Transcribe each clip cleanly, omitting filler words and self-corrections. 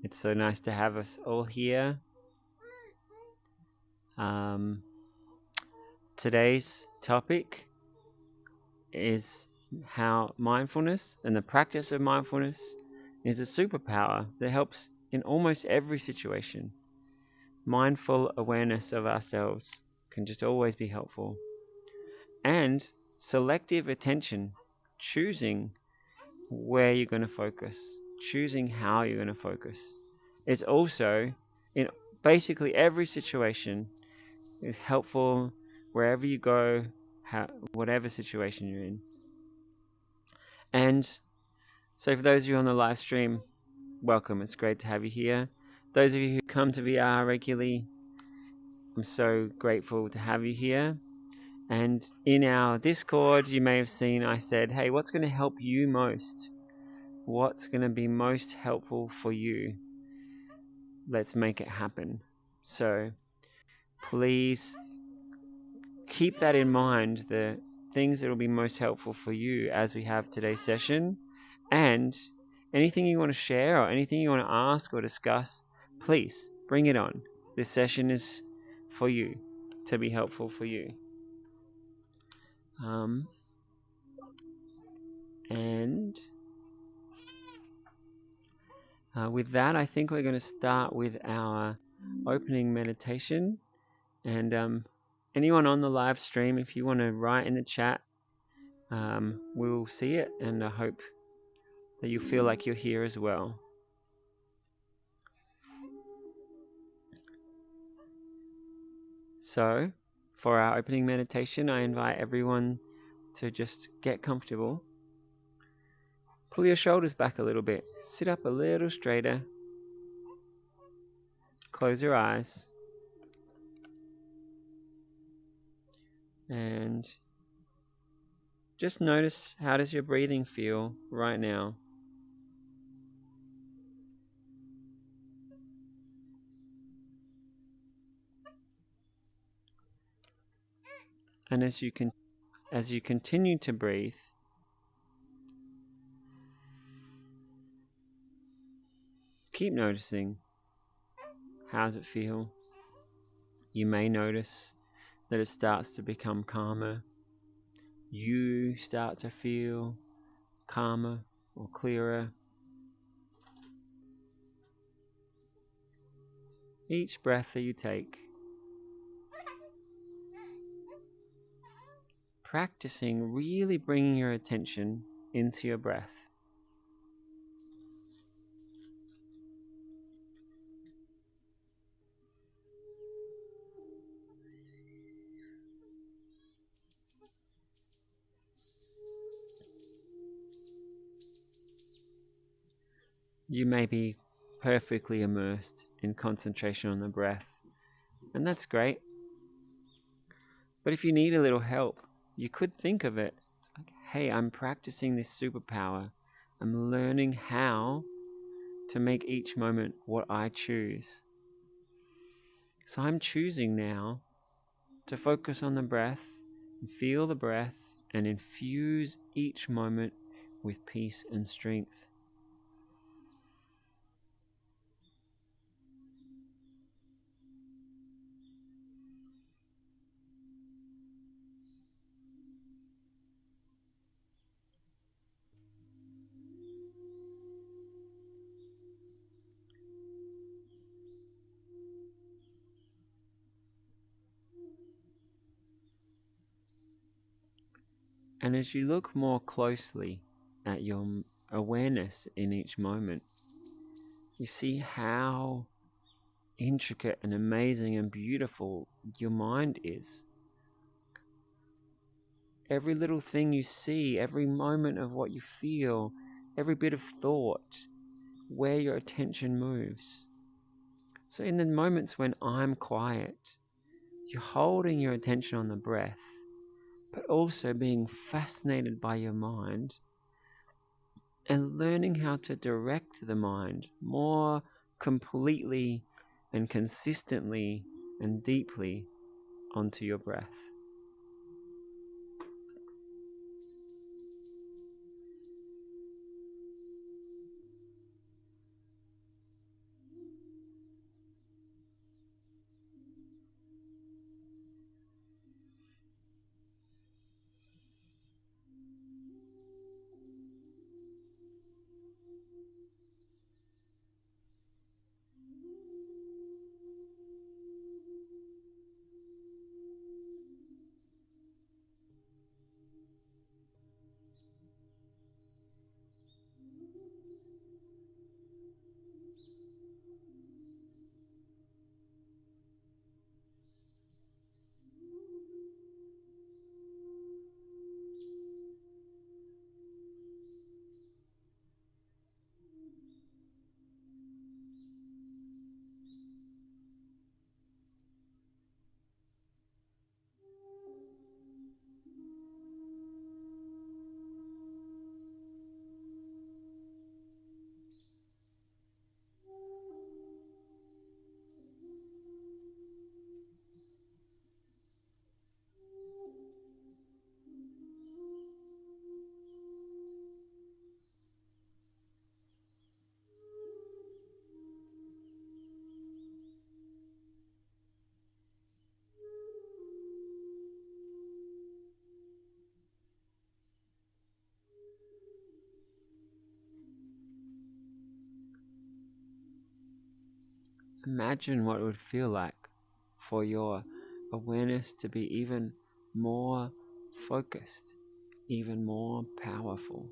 It's so nice to have us all here. Today's topic is how mindfulness and the practice of mindfulness is a superpower that helps in almost every situation. Mindful awareness of ourselves can just always be helpful. And selective attention, choosing where you're going to focus, choosing how you're going to focus, is also in basically every situation is helpful wherever you go, whatever situation you're in. And so for those of you on the live stream, welcome. It's great to have you here. Those of you who come to VR regularly, I'm so grateful to have you here. And in our Discord, you may have seen I said, hey, what's going to help you most? What's going to be most helpful for you? Let's make it happen. So please keep that in mind, the things that will be most helpful for you as we have today's session. And anything you want to share or anything you want to ask or discuss, please bring it on. This session is for you, to be helpful for you. With that, I think we're going to start with our opening meditation. And anyone on the live stream, if you want to write in the chat, we'll see it, and I hope that you feel like you're here as well. So, for our opening meditation, I invite everyone to just get comfortable. Pull your shoulders back a little bit. Sit up a little straighter. Close your eyes. And just notice, how does your breathing feel right now? And as you continue to breathe, keep noticing, how does it feel? You may notice that it starts to become calmer. You start to feel calmer or clearer. Each breath that you take, practicing really bringing your attention into your breath. You may be perfectly immersed in concentration on the breath, and that's great. But if you need a little help, you could think of it. It's like, hey, I'm practicing this superpower. I'm learning how to make each moment what I choose. So I'm choosing now to focus on the breath, and feel the breath, and infuse each moment with peace and strength. And as you look more closely at your awareness in each moment, you see how intricate and amazing and beautiful your mind is. Every little thing you see, every moment of what you feel, every bit of thought, where your attention moves. So in the moments when I'm quiet, you're holding your attention on the breath, but also being fascinated by your mind and learning how to direct the mind more completely and consistently and deeply onto your breath. Imagine what it would feel like for your awareness to be even more focused, even more powerful.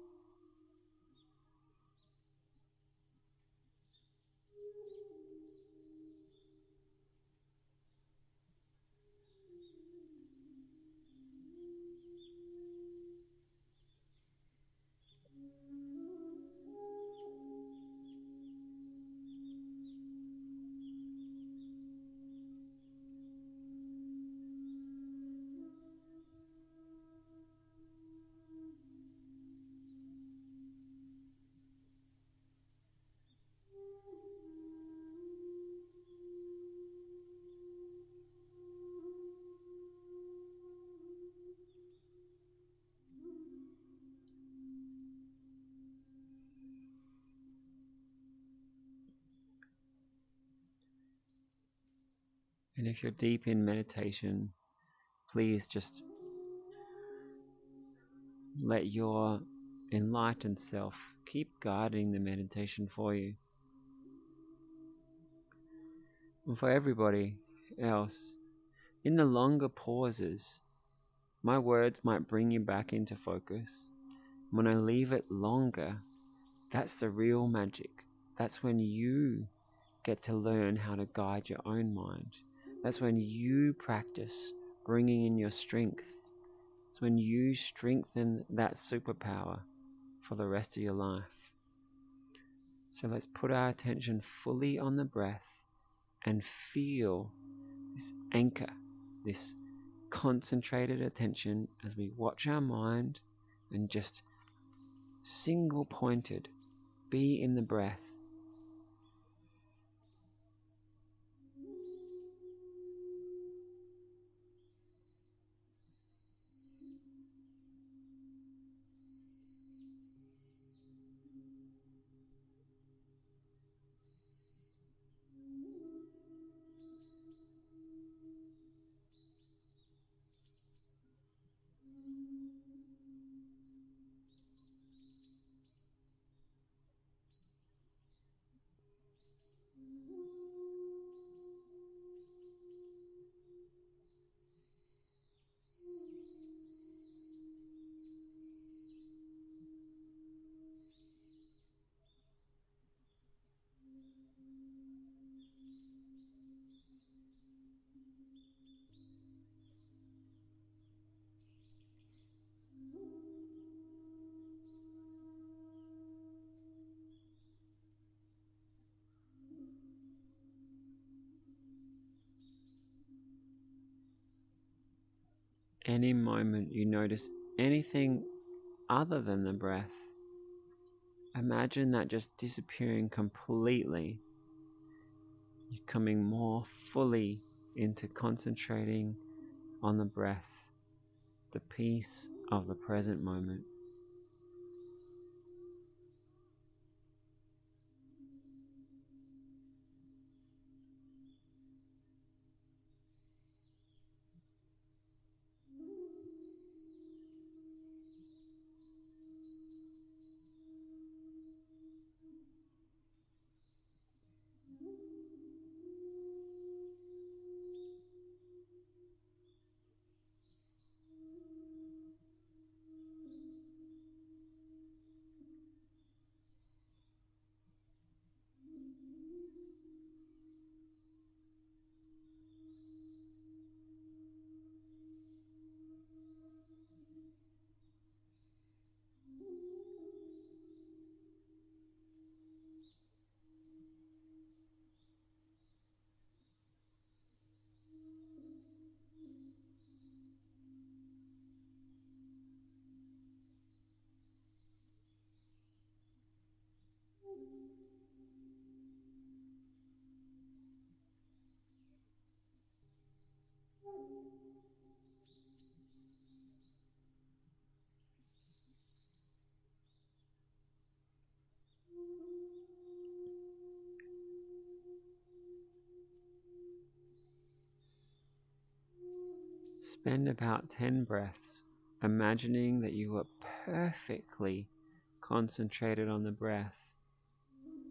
And if you're deep in meditation, please just let your enlightened self keep guiding the meditation for you. And for everybody else, in the longer pauses, my words might bring you back into focus. When I leave it longer, that's the real magic. That's when you get to learn how to guide your own mind. That's when you practice bringing in your strength. It's when you strengthen that superpower for the rest of your life. So let's put our attention fully on the breath and feel this anchor, this concentrated attention as we watch our mind and just single pointed be in the breath. Any moment you notice anything other than the breath, imagine that just disappearing completely. You're coming more fully into concentrating on the breath, the peace of the present moment. Spend about 10 breaths imagining that you are perfectly concentrated on the breath,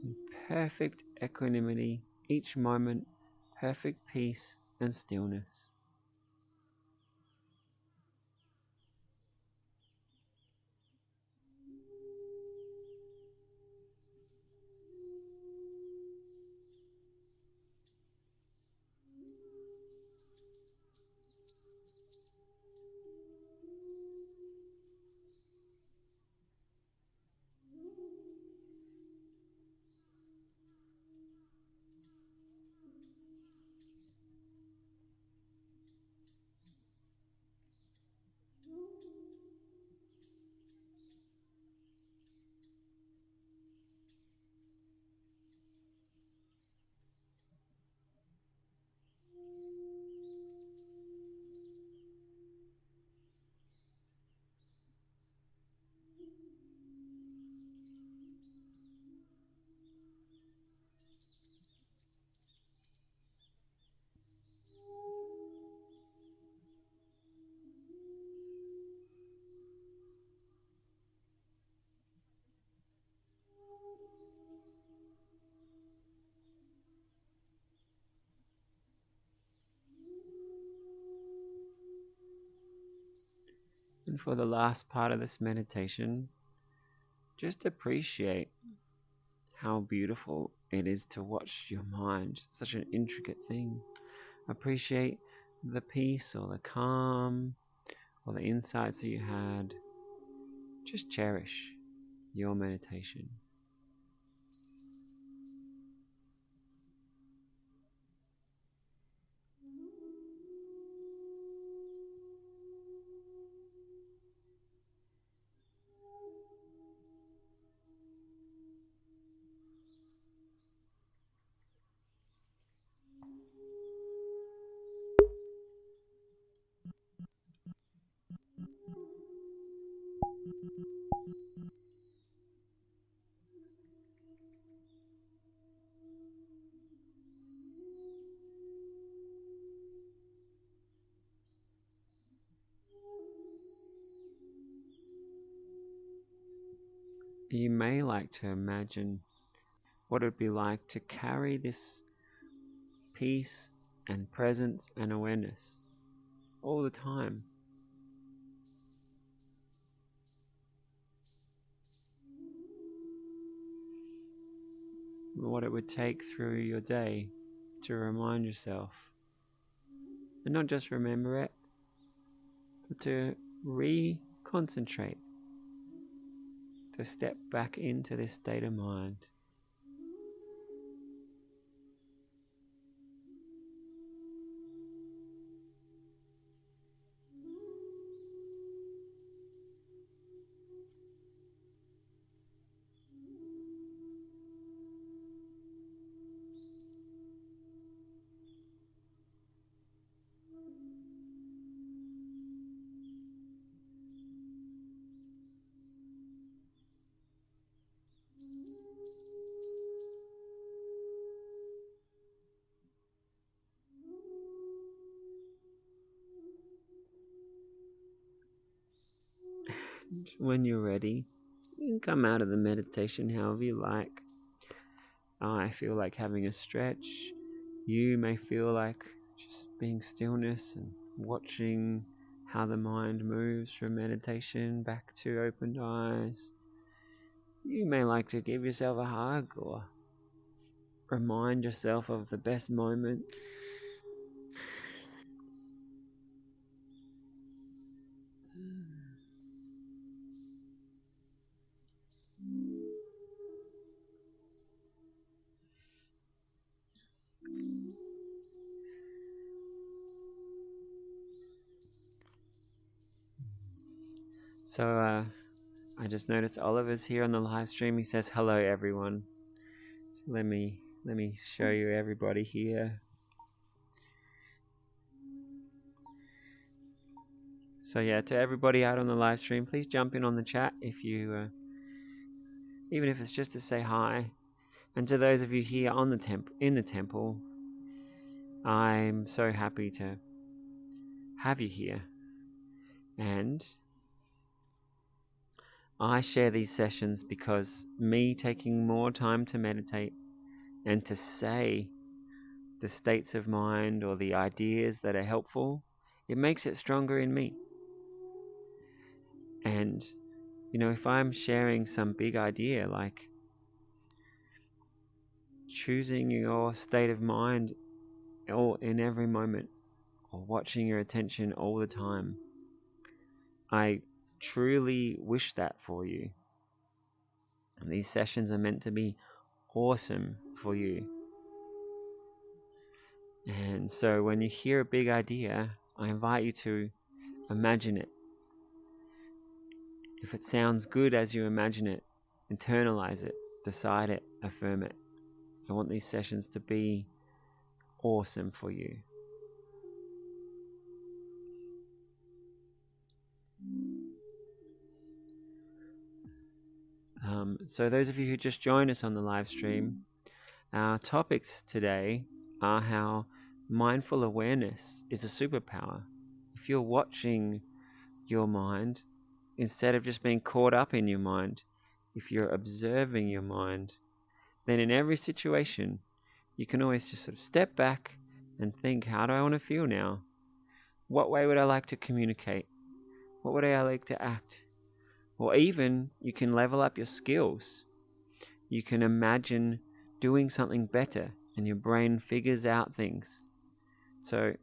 in perfect equanimity each moment perfect peace and stillness. And for the last part of this meditation, just appreciate how beautiful it is to watch your mind, such an intricate thing. Appreciate the peace or the calm or the insights that you had. Just cherish your meditation. You may like to imagine what it would be like to carry this peace and presence and awareness all the time. What it would take through your day to remind yourself, and not just remember it, but to reconcentrate, to step back into this state of mind. And when you're ready, you can come out of the meditation however you like. I feel like having a stretch. You may feel like just being stillness and watching how the mind moves from meditation back to opened eyes. You may like to give yourself a hug or remind yourself of the best moments. So I just noticed Oliver's here on the live stream. He says hello everyone. So let me show you everybody here. So yeah, to everybody out on the live stream, please jump in on the chat if you, even if it's just to say hi. And to those of you here on the in the temple, I'm so happy to have you here. And I share these sessions because me taking more time to meditate and to say the states of mind or the ideas that are helpful, it makes it stronger in me. And, if I'm sharing some big idea like choosing your state of mind all in every moment, or watching your attention all the time, I truly wish that for you. And these sessions are meant to be awesome for you. And so when you hear a big idea, I invite you to imagine it. If it sounds good as you imagine it, internalize it, decide it, affirm it. I want these sessions to be awesome for you. So those of you who just joined us on the live stream, our topics today are how mindful awareness is a superpower. If you're watching your mind, instead of just being caught up in your mind, if you're observing your mind, then in every situation, you can always just sort of step back and think, how do I want to feel now? What way would I like to communicate? What would I like to act? Or even you can level up your skills. You can imagine doing something better and your brain figures out things. So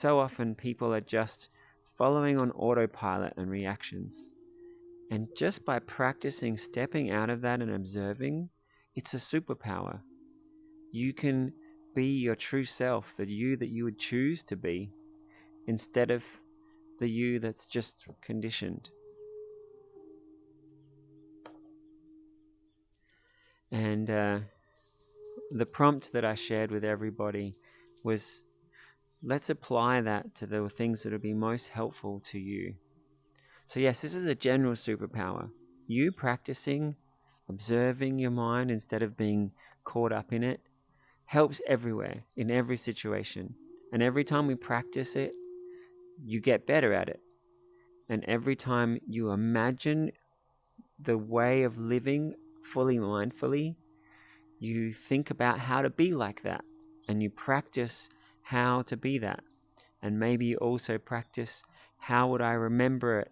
often people are just following on autopilot and reactions. And just by practicing stepping out of that and observing, it's a superpower. You can be your true self, the you that you would choose to be, instead of the you that's just conditioned. And the prompt that I shared with everybody was, let's apply that to the things that will be most helpful to you. So yes, this is a general superpower. You practicing, observing your mind instead of being caught up in it, helps everywhere, in every situation. And every time we practice it, you get better at it. And every time you imagine the way of living fully mindfully, you think about how to be like that, and you practice how to be that. And maybe you also practice, how would I remember it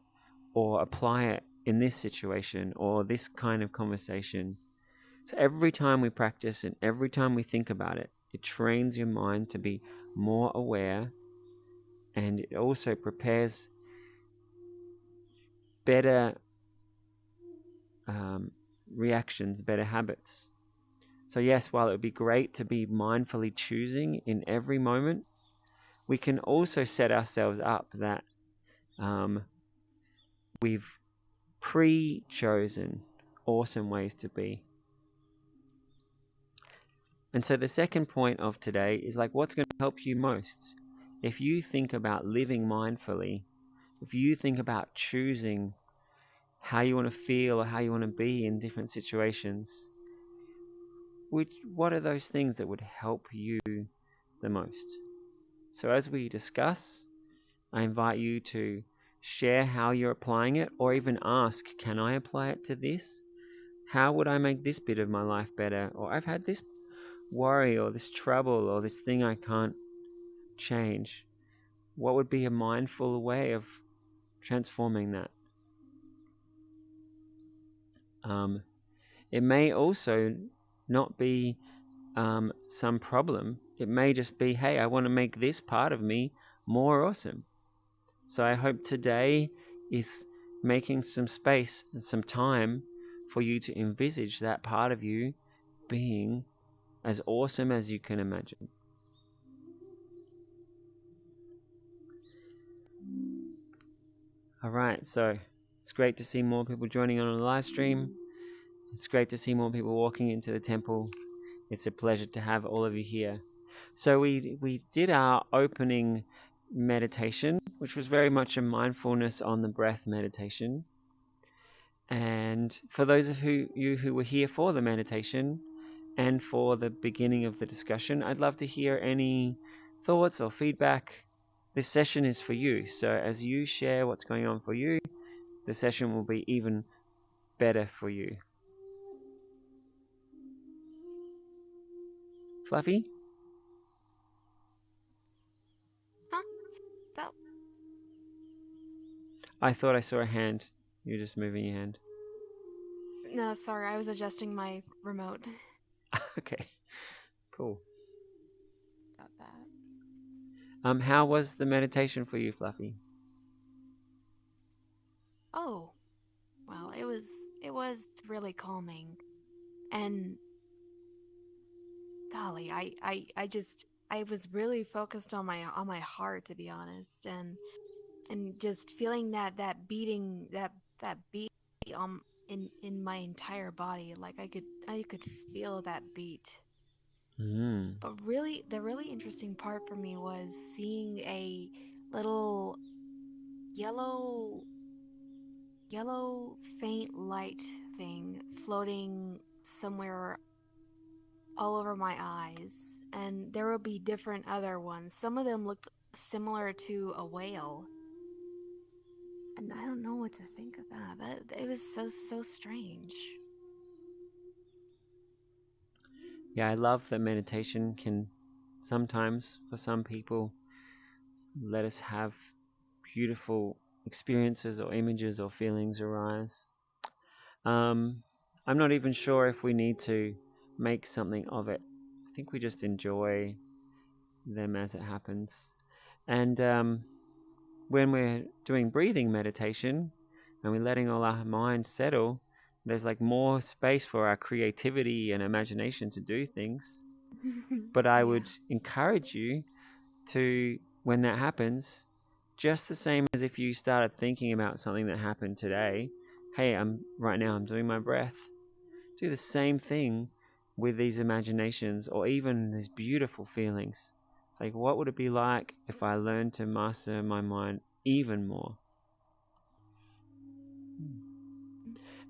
or apply it in this situation or this kind of conversation. So every time we practice and every time we think about it, it trains your mind to be more aware, and it also prepares better reactions, better habits. So yes, while it would be great to be mindfully choosing in every moment, we can also set ourselves up that we've pre-chosen awesome ways to be. And so the second point of today is like, what's going to help you most? If you think about living mindfully, if you think about choosing how you want to feel or how you want to be in different situations, what are those things that would help you the most? So as we discuss, I invite you to share how you're applying it, or even ask, can I apply it to this? How would I make this bit of my life better? Or I've had this worry or this trouble or this thing I can't change. What would be a mindful way of transforming that? It may also not be some problem. It may just be, hey, I want to make this part of me more awesome. So I hope today is making some space and some time for you to envisage that part of you being as awesome as you can imagine. All right, so it's great to see more people joining on the live stream. It's great to see more people walking into the temple. It's a pleasure to have all of you here. So we did our opening meditation, which was very much a mindfulness on the breath meditation. And for those of you who were here for the meditation and for the beginning of the discussion, I'd love to hear any thoughts or feedback. This session is for you. So as you share what's going on for you, the session will be even better for you. Fluffy? I thought I saw a hand. You're just moving your hand. No, sorry, I was adjusting my remote. Okay, cool. Got that. How was the meditation for you, Fluffy? Oh, well, it was really calming. And golly, I was really focused on my heart, to be honest, and just feeling that beating, that beat um in my entire body. Like I could feel that beat. Mm. But really, the really interesting part for me was seeing a little yellow yellow faint light thing floating somewhere all over my eyes. And there will be different other ones. Some of them looked similar to a whale. And I don't know what to think of that. It was so strange. Yeah, I love that meditation can sometimes, for some people, let us have beautiful experiences or images or feelings arise. Um, I'm not even sure if we need to make something of it. I think we just enjoy them as it happens. And when we're doing breathing meditation and we're letting all our mind settle, there's like more space for our creativity and imagination to do things. But I Yeah. would encourage you to, when that happens, just the same as if you started thinking about something that happened today. Hey, I'm doing my breath. Do the same thing with these imaginations or even these beautiful feelings. It's like, what would it be like if I learned to master my mind even more?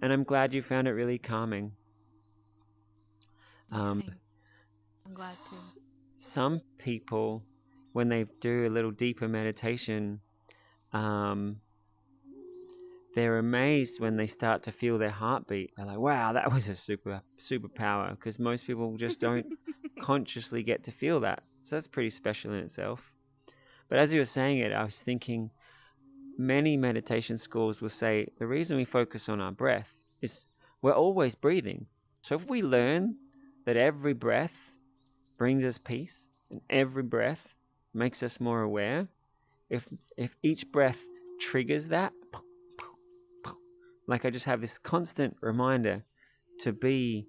And I'm glad you found it really calming. Yeah, Um, I'm glad too. some people, when they do a little deeper meditation, um, they're amazed when they start to feel their heartbeat. They're like, "Wow, that was a superpower," because most people just don't consciously get to feel that. So that's pretty special in itself. But as you were saying it, I was thinking many meditation schools will say the reason we focus on our breath is we're always breathing. So if we learn that every breath brings us peace and every breath makes us more aware, if if each breath triggers that, like I just have this constant reminder to be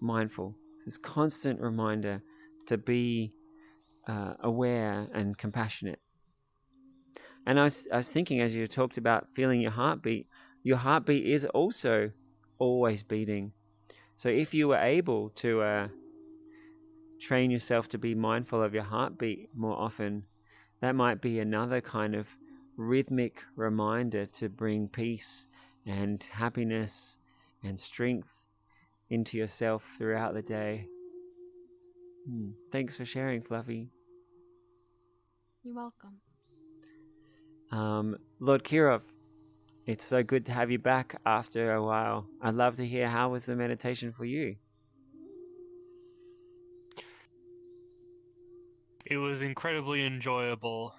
mindful, this constant reminder to be aware and compassionate. And I was thinking as you talked about feeling your heartbeat is also always beating. So if you were able to train yourself to be mindful of your heartbeat more often, that might be another kind of rhythmic reminder to bring peace and happiness and strength into yourself throughout the day. Thanks for sharing, Fluffy. You're welcome. Lord Kirov, it's so good to have you back after a while. I'd love to hear how was the meditation for you. It was incredibly enjoyable.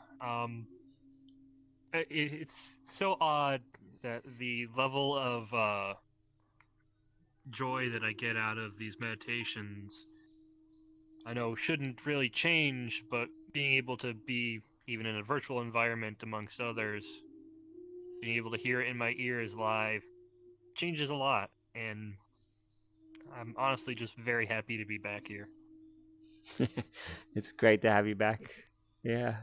It's so odd that the level of joy that I get out of these meditations, I know shouldn't really change, but being able to be even in a virtual environment amongst others, being able to hear it in my ears live, changes a lot. And I'm honestly just very happy to be back here. It's great to have you back. Yeah.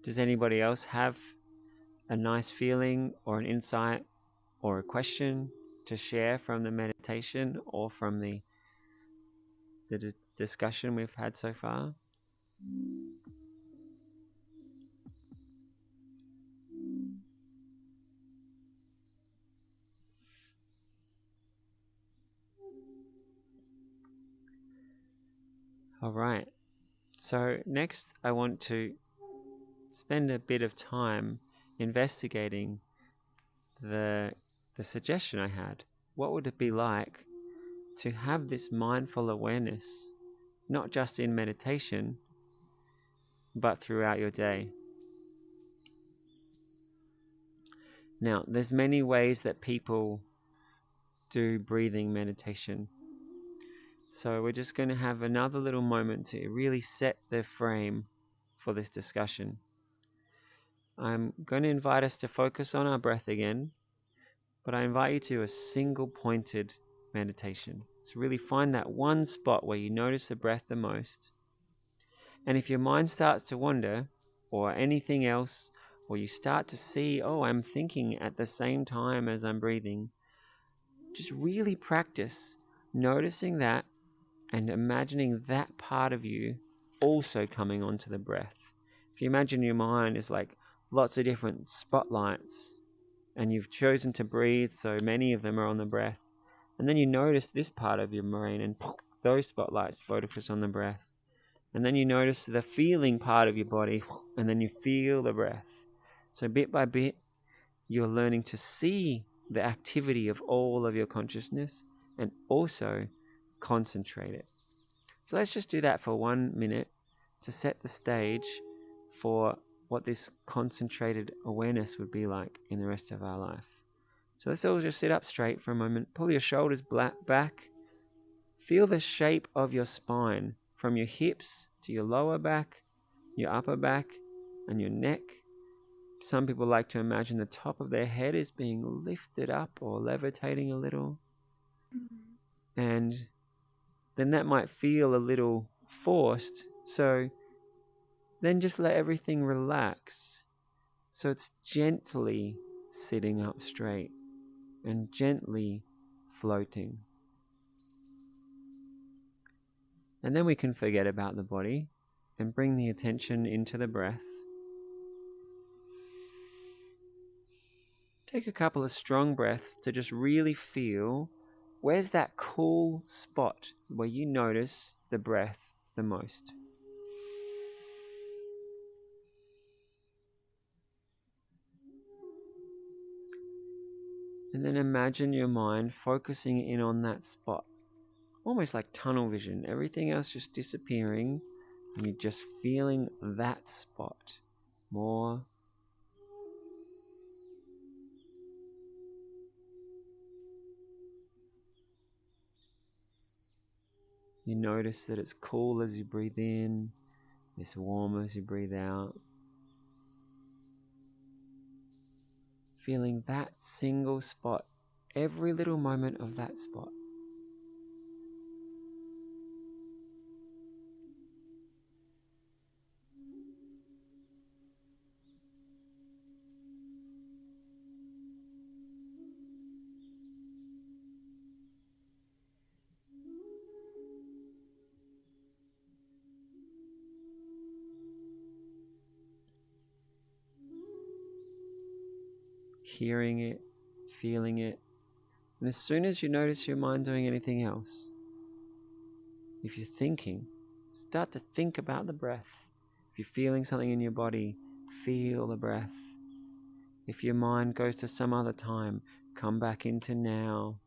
Does anybody else have a nice feeling or an insight or a question to share from the meditation or from the discussion we've had so far? All right. So next, I want to spend a bit of time investigating the the suggestion I had. What would it be like to have this mindful awareness not just in meditation, but throughout your day. Now, there's many ways that people do breathing meditation. So we're just going to have another little moment to really set the frame for this discussion. I'm going to invite us to focus on our breath again, but I invite you to a single pointed meditation. So really find that one spot where you notice the breath the most. And if your mind starts to wander, or anything else, or you start to see, oh, I'm thinking at the same time as I'm breathing, just really practice noticing that and imagining that part of you also coming onto the breath. If you imagine your mind is like lots of different spotlights, and you've chosen to breathe, so many of them are on the breath, and then you notice this part of your brain, and those spotlights focus on the breath. And then you notice the feeling part of your body, and then you feel the breath. So bit by bit, you're learning to see the activity of all of your consciousness and also concentrate it. So let's just do that for 1 minute to set the stage for what this concentrated awareness would be like in the rest of our life. So let's all just sit up straight for a moment. Pull your shoulders back. Feel the shape of your spine from your hips to your lower back, your upper back, and your neck. Some people like to imagine the top of their head is being lifted up or levitating a little. And then that might feel a little forced. So then just let everything relax. So it's gently sitting up straight and gently floating. And then we can forget about the body and bring the attention into the breath. Take a couple of strong breaths to just really feel where's that cool spot where you notice the breath the most. And then imagine your mind focusing in on that spot. Almost like tunnel vision, everything else just disappearing, and you're just feeling that spot more. You notice that it's cool as you breathe in, it's warm as you breathe out. Feeling that single spot, every little moment of that spot. Hearing it, feeling it. And as soon as you notice your mind doing anything else, if you're thinking, start to think about the breath. If you're feeling something in your body, feel the breath. If your mind goes to some other time, come back into now.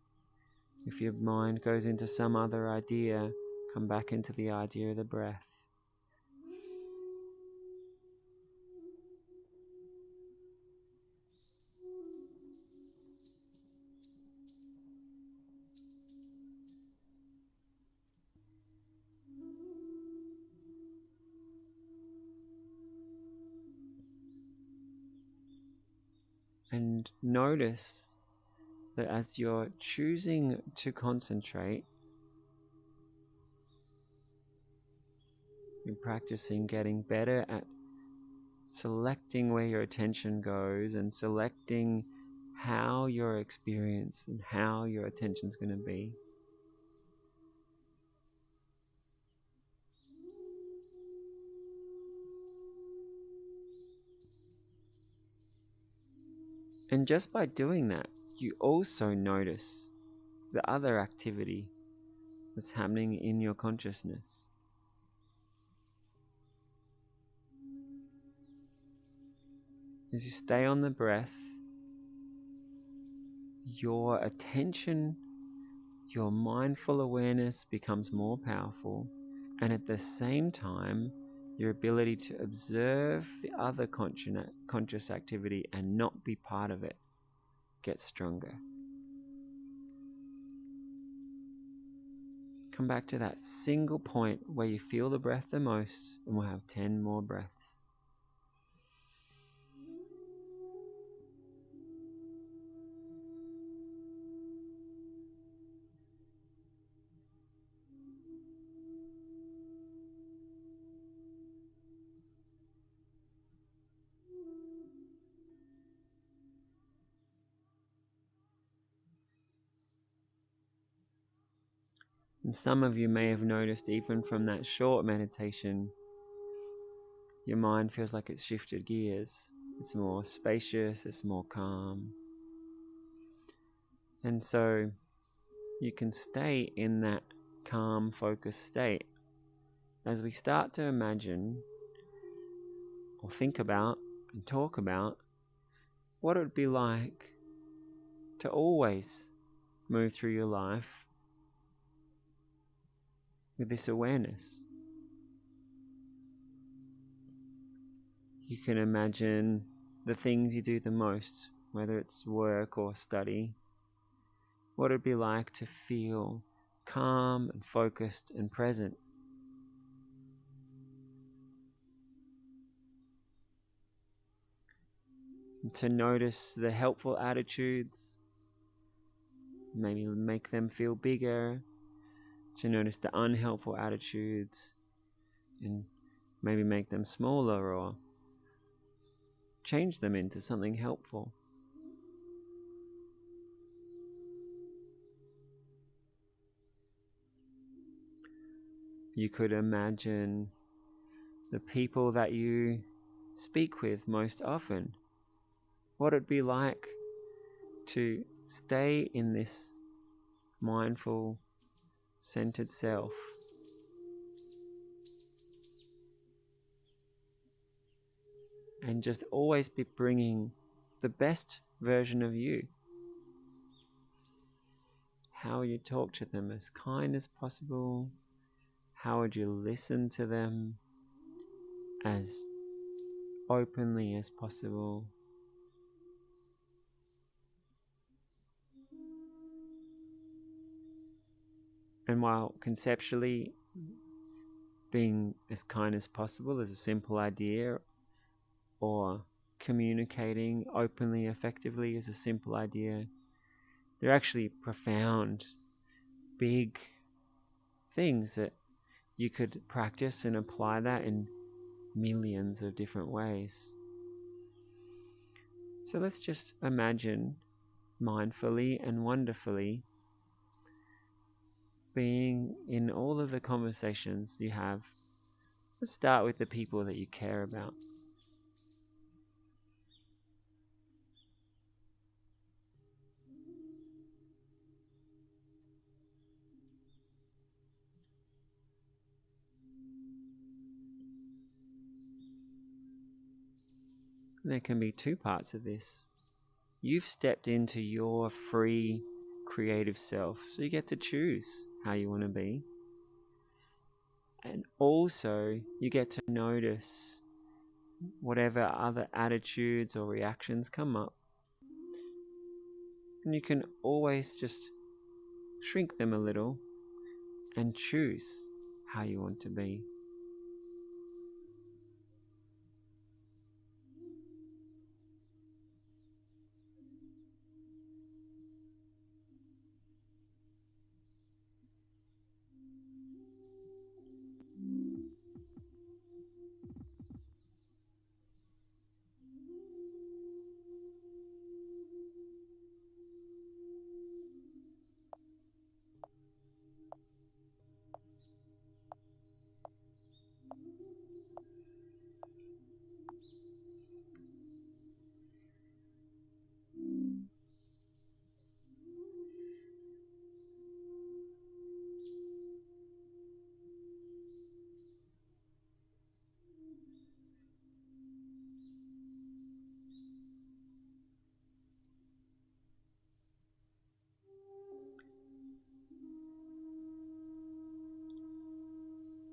If your mind goes into some other idea, come back into the idea of the breath. And notice that as you're choosing to concentrate, you're practicing getting better at selecting where your attention goes and selecting how your experience and how your attention's going to be. And just by doing that, you also notice the other activity that's happening in your consciousness. As you stay on the breath, your attention, your mindful awareness becomes more powerful, And at the same time, your ability to observe the other conscious activity and not be part of it gets stronger. Come back to that single point where you feel the breath the most, and we'll have 10 more breaths. And some of you may have noticed, even from that short meditation, your mind feels like it's shifted gears. It's more spacious, it's more calm. And so you can stay in that calm, focused state as we start to imagine or think about and talk about what it would be like to always move through your life with this awareness. You can imagine the things you do the most, whether it's work or study, what it would be like to feel calm and focused and present. And to notice the helpful attitudes, maybe make them feel bigger, to notice the unhelpful attitudes and maybe make them smaller or change them into something helpful. You could imagine the people that you speak with most often, what it'd be like to stay in this mindful, centered self. And just always be bringing the best version of you. How you talk to them as kind as possible. How would you listen to them as openly as possible? And while conceptually being as kind as possible is a simple idea, or communicating openly, effectively is a simple idea, they're actually profound, big things that you could practice and apply that in millions of different ways. So let's just imagine mindfully and wonderfully being in all of the conversations you have. Let's start with the people that you care about. There can be two parts of this. You've stepped into your free, creative self, so you get to choose how you want to be. And also, you get to notice whatever other attitudes or reactions come up. And you can always just shrink them a little and choose how you want to be.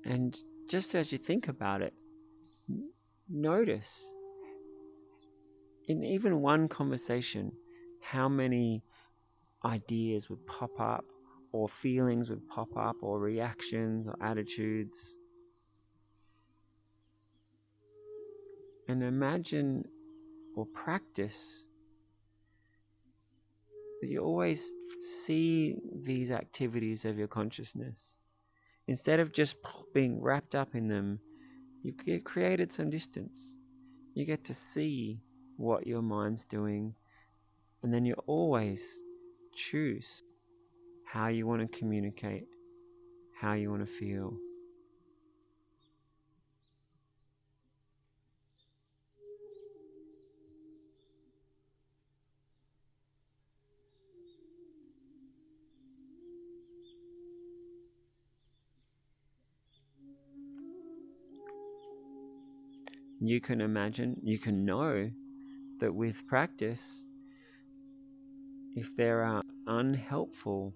And just as you think about it, notice in even one conversation how many ideas would pop up, or feelings would pop up, or reactions or attitudes. And imagine or practice that you always see these activities of your consciousness. Instead of just being wrapped up in them, you get created some distance. You get to see what your mind's doing, and then you always choose how you want to communicate, how you want to feel. You can imagine, you can know that with practice, if there are unhelpful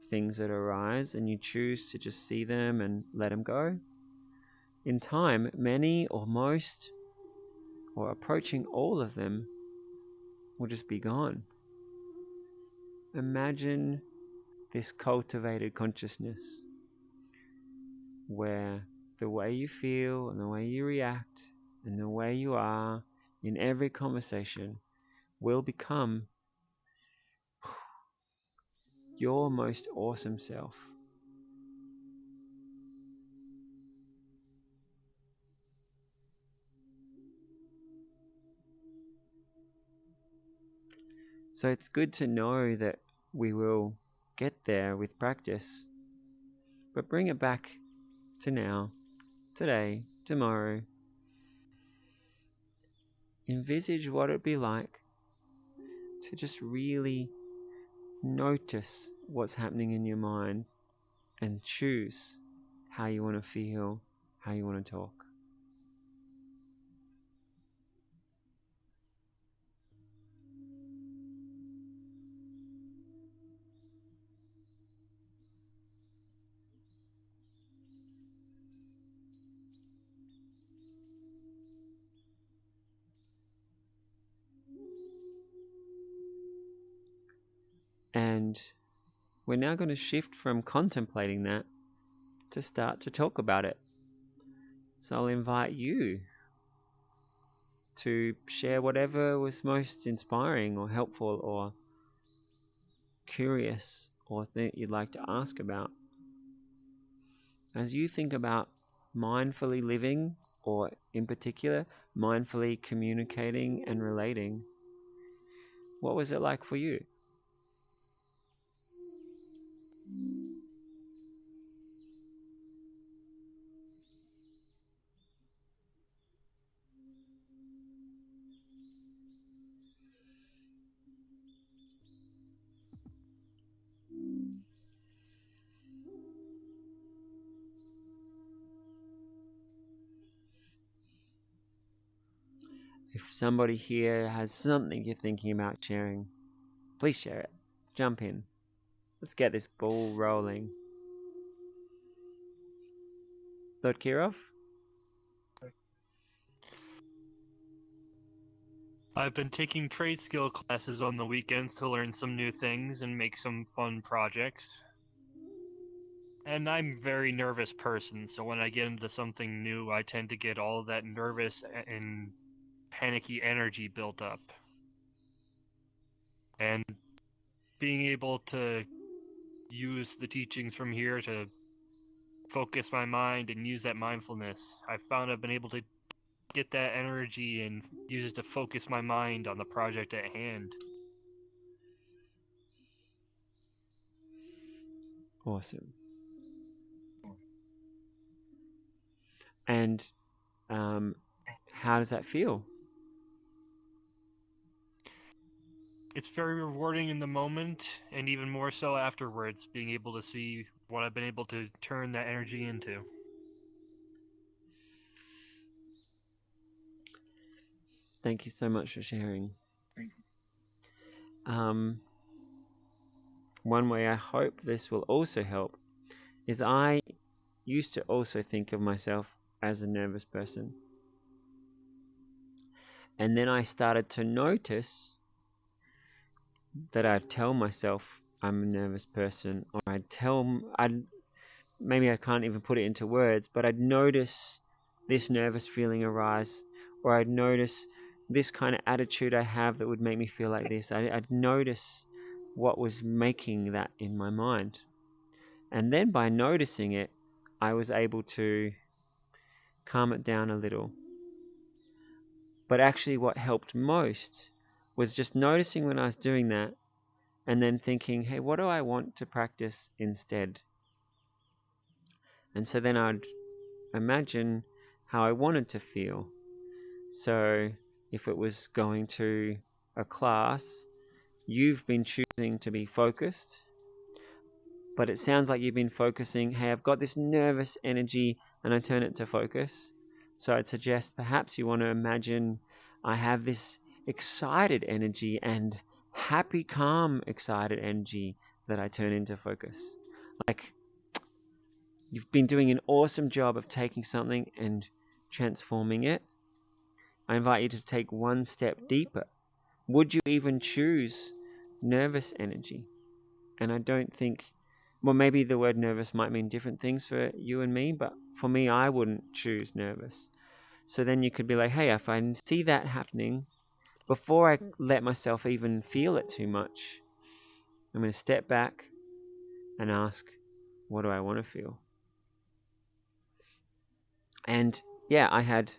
things that arise and you choose to just see them and let them go, in time, many or most, or approaching all of them, will just be gone. Imagine this cultivated consciousness where the way you feel and the way you react and the way you are in every conversation will become your most awesome self. So it's good to know that we will get there with practice, but bring it back to now, today, tomorrow. Envisage what it'd be like to just really notice what's happening in your mind and choose how you want to feel, how you want to talk. And we're now going to shift from contemplating that to start to talk about it. So I'll invite you to share whatever was most inspiring or helpful or curious or that you'd like to ask about. As you think about mindfully living, or in particular, mindfully communicating and relating, what was it like for you? If somebody here has something you're thinking about sharing, please share it. Jump in. Let's get this ball rolling. Lord Kirov? I've been taking trade skill classes on the weekends to learn some new things and make some fun projects. And I'm a very nervous person, so when I get into something new, I tend to get all of that nervous and panicky energy built up. And being able to use the teachings from here to focus my mind and use that mindfulness, I found I've been able to get that energy and use it to focus my mind on the project at hand. Awesome. And how does that feel? It's very rewarding in the moment, and even more so afterwards, being able to see what I've been able to turn that energy into. Thank you so much for sharing. One way I hope this will also help is I used to also think of myself as a nervous person. And then I started to notice that I'd tell myself I'm a nervous person, or maybe I can't even put it into words, but I'd notice this nervous feeling arise, or I'd notice this kind of attitude I have that would make me feel like this. I'd notice what was making that in my mind. And then by noticing it, I was able to calm it down a little. But actually what helped most was just noticing when I was doing that, and then thinking, hey, what do I want to practice instead? And so then I'd imagine how I wanted to feel. So if it was going to a class, you've been choosing to be focused, but it sounds like you've been focusing, hey, I've got this nervous energy, and I turn it to focus. So I'd suggest perhaps you want to imagine I have this excited energy and happy, calm, excited energy that I turn into focus. Like, you've been doing an awesome job of taking something and transforming it. I invite you to take one step deeper. Would you even choose nervous energy? And I don't think, well, maybe the word nervous might mean different things for you and me, but for me, I wouldn't choose nervous. So then you could be like, hey, if I see that happening, before I let myself even feel it too much, I'm going to step back and ask, what do I want to feel? And yeah, I had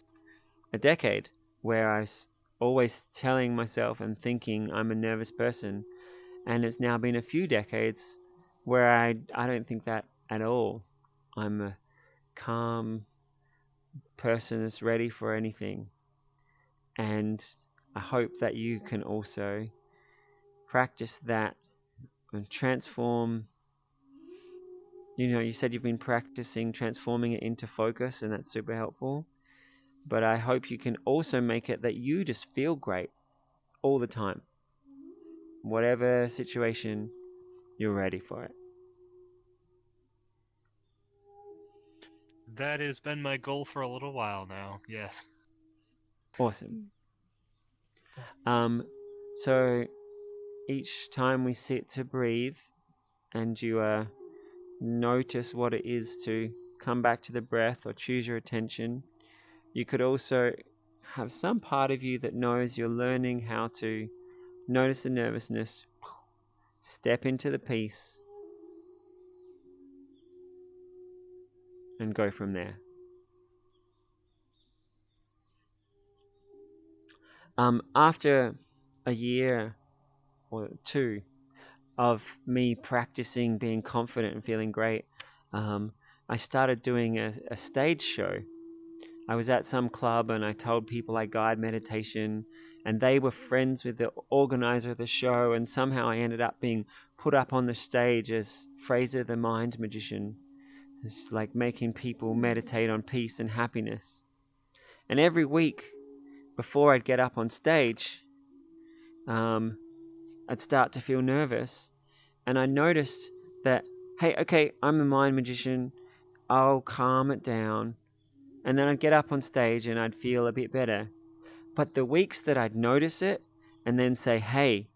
a decade where I was always telling myself and thinking I'm a nervous person. And it's now been a few decades where I don't think that at all. I'm a calm person that's ready for anything. And I hope that you can also practice that and transform. You know, you said you've been practicing transforming it into focus, and that's super helpful. But I hope you can also make it that you just feel great all the time. Whatever situation, you're ready for it. That has been my goal for a little while now, yes. Awesome. So each time we sit to breathe and you notice what it is to come back to the breath or choose your attention, you could also have some part of you that knows you're learning how to notice the nervousness, step into the peace, and go from there. After a year or two of me practicing being confident and feeling great, I started doing a stage show. I was at some club and I told people I guide meditation, and they were friends with the organizer of the show, and somehow I ended up being put up on the stage as Fraser the Mind Magician. It's like making people meditate on peace and happiness. And every week before I'd get up on stage, I'd start to feel nervous, and I noticed that, hey, okay, I'm a mind magician, I'll calm it down, and then I'd get up on stage and I'd feel a bit better. But the weeks that I'd notice it and then say, hey,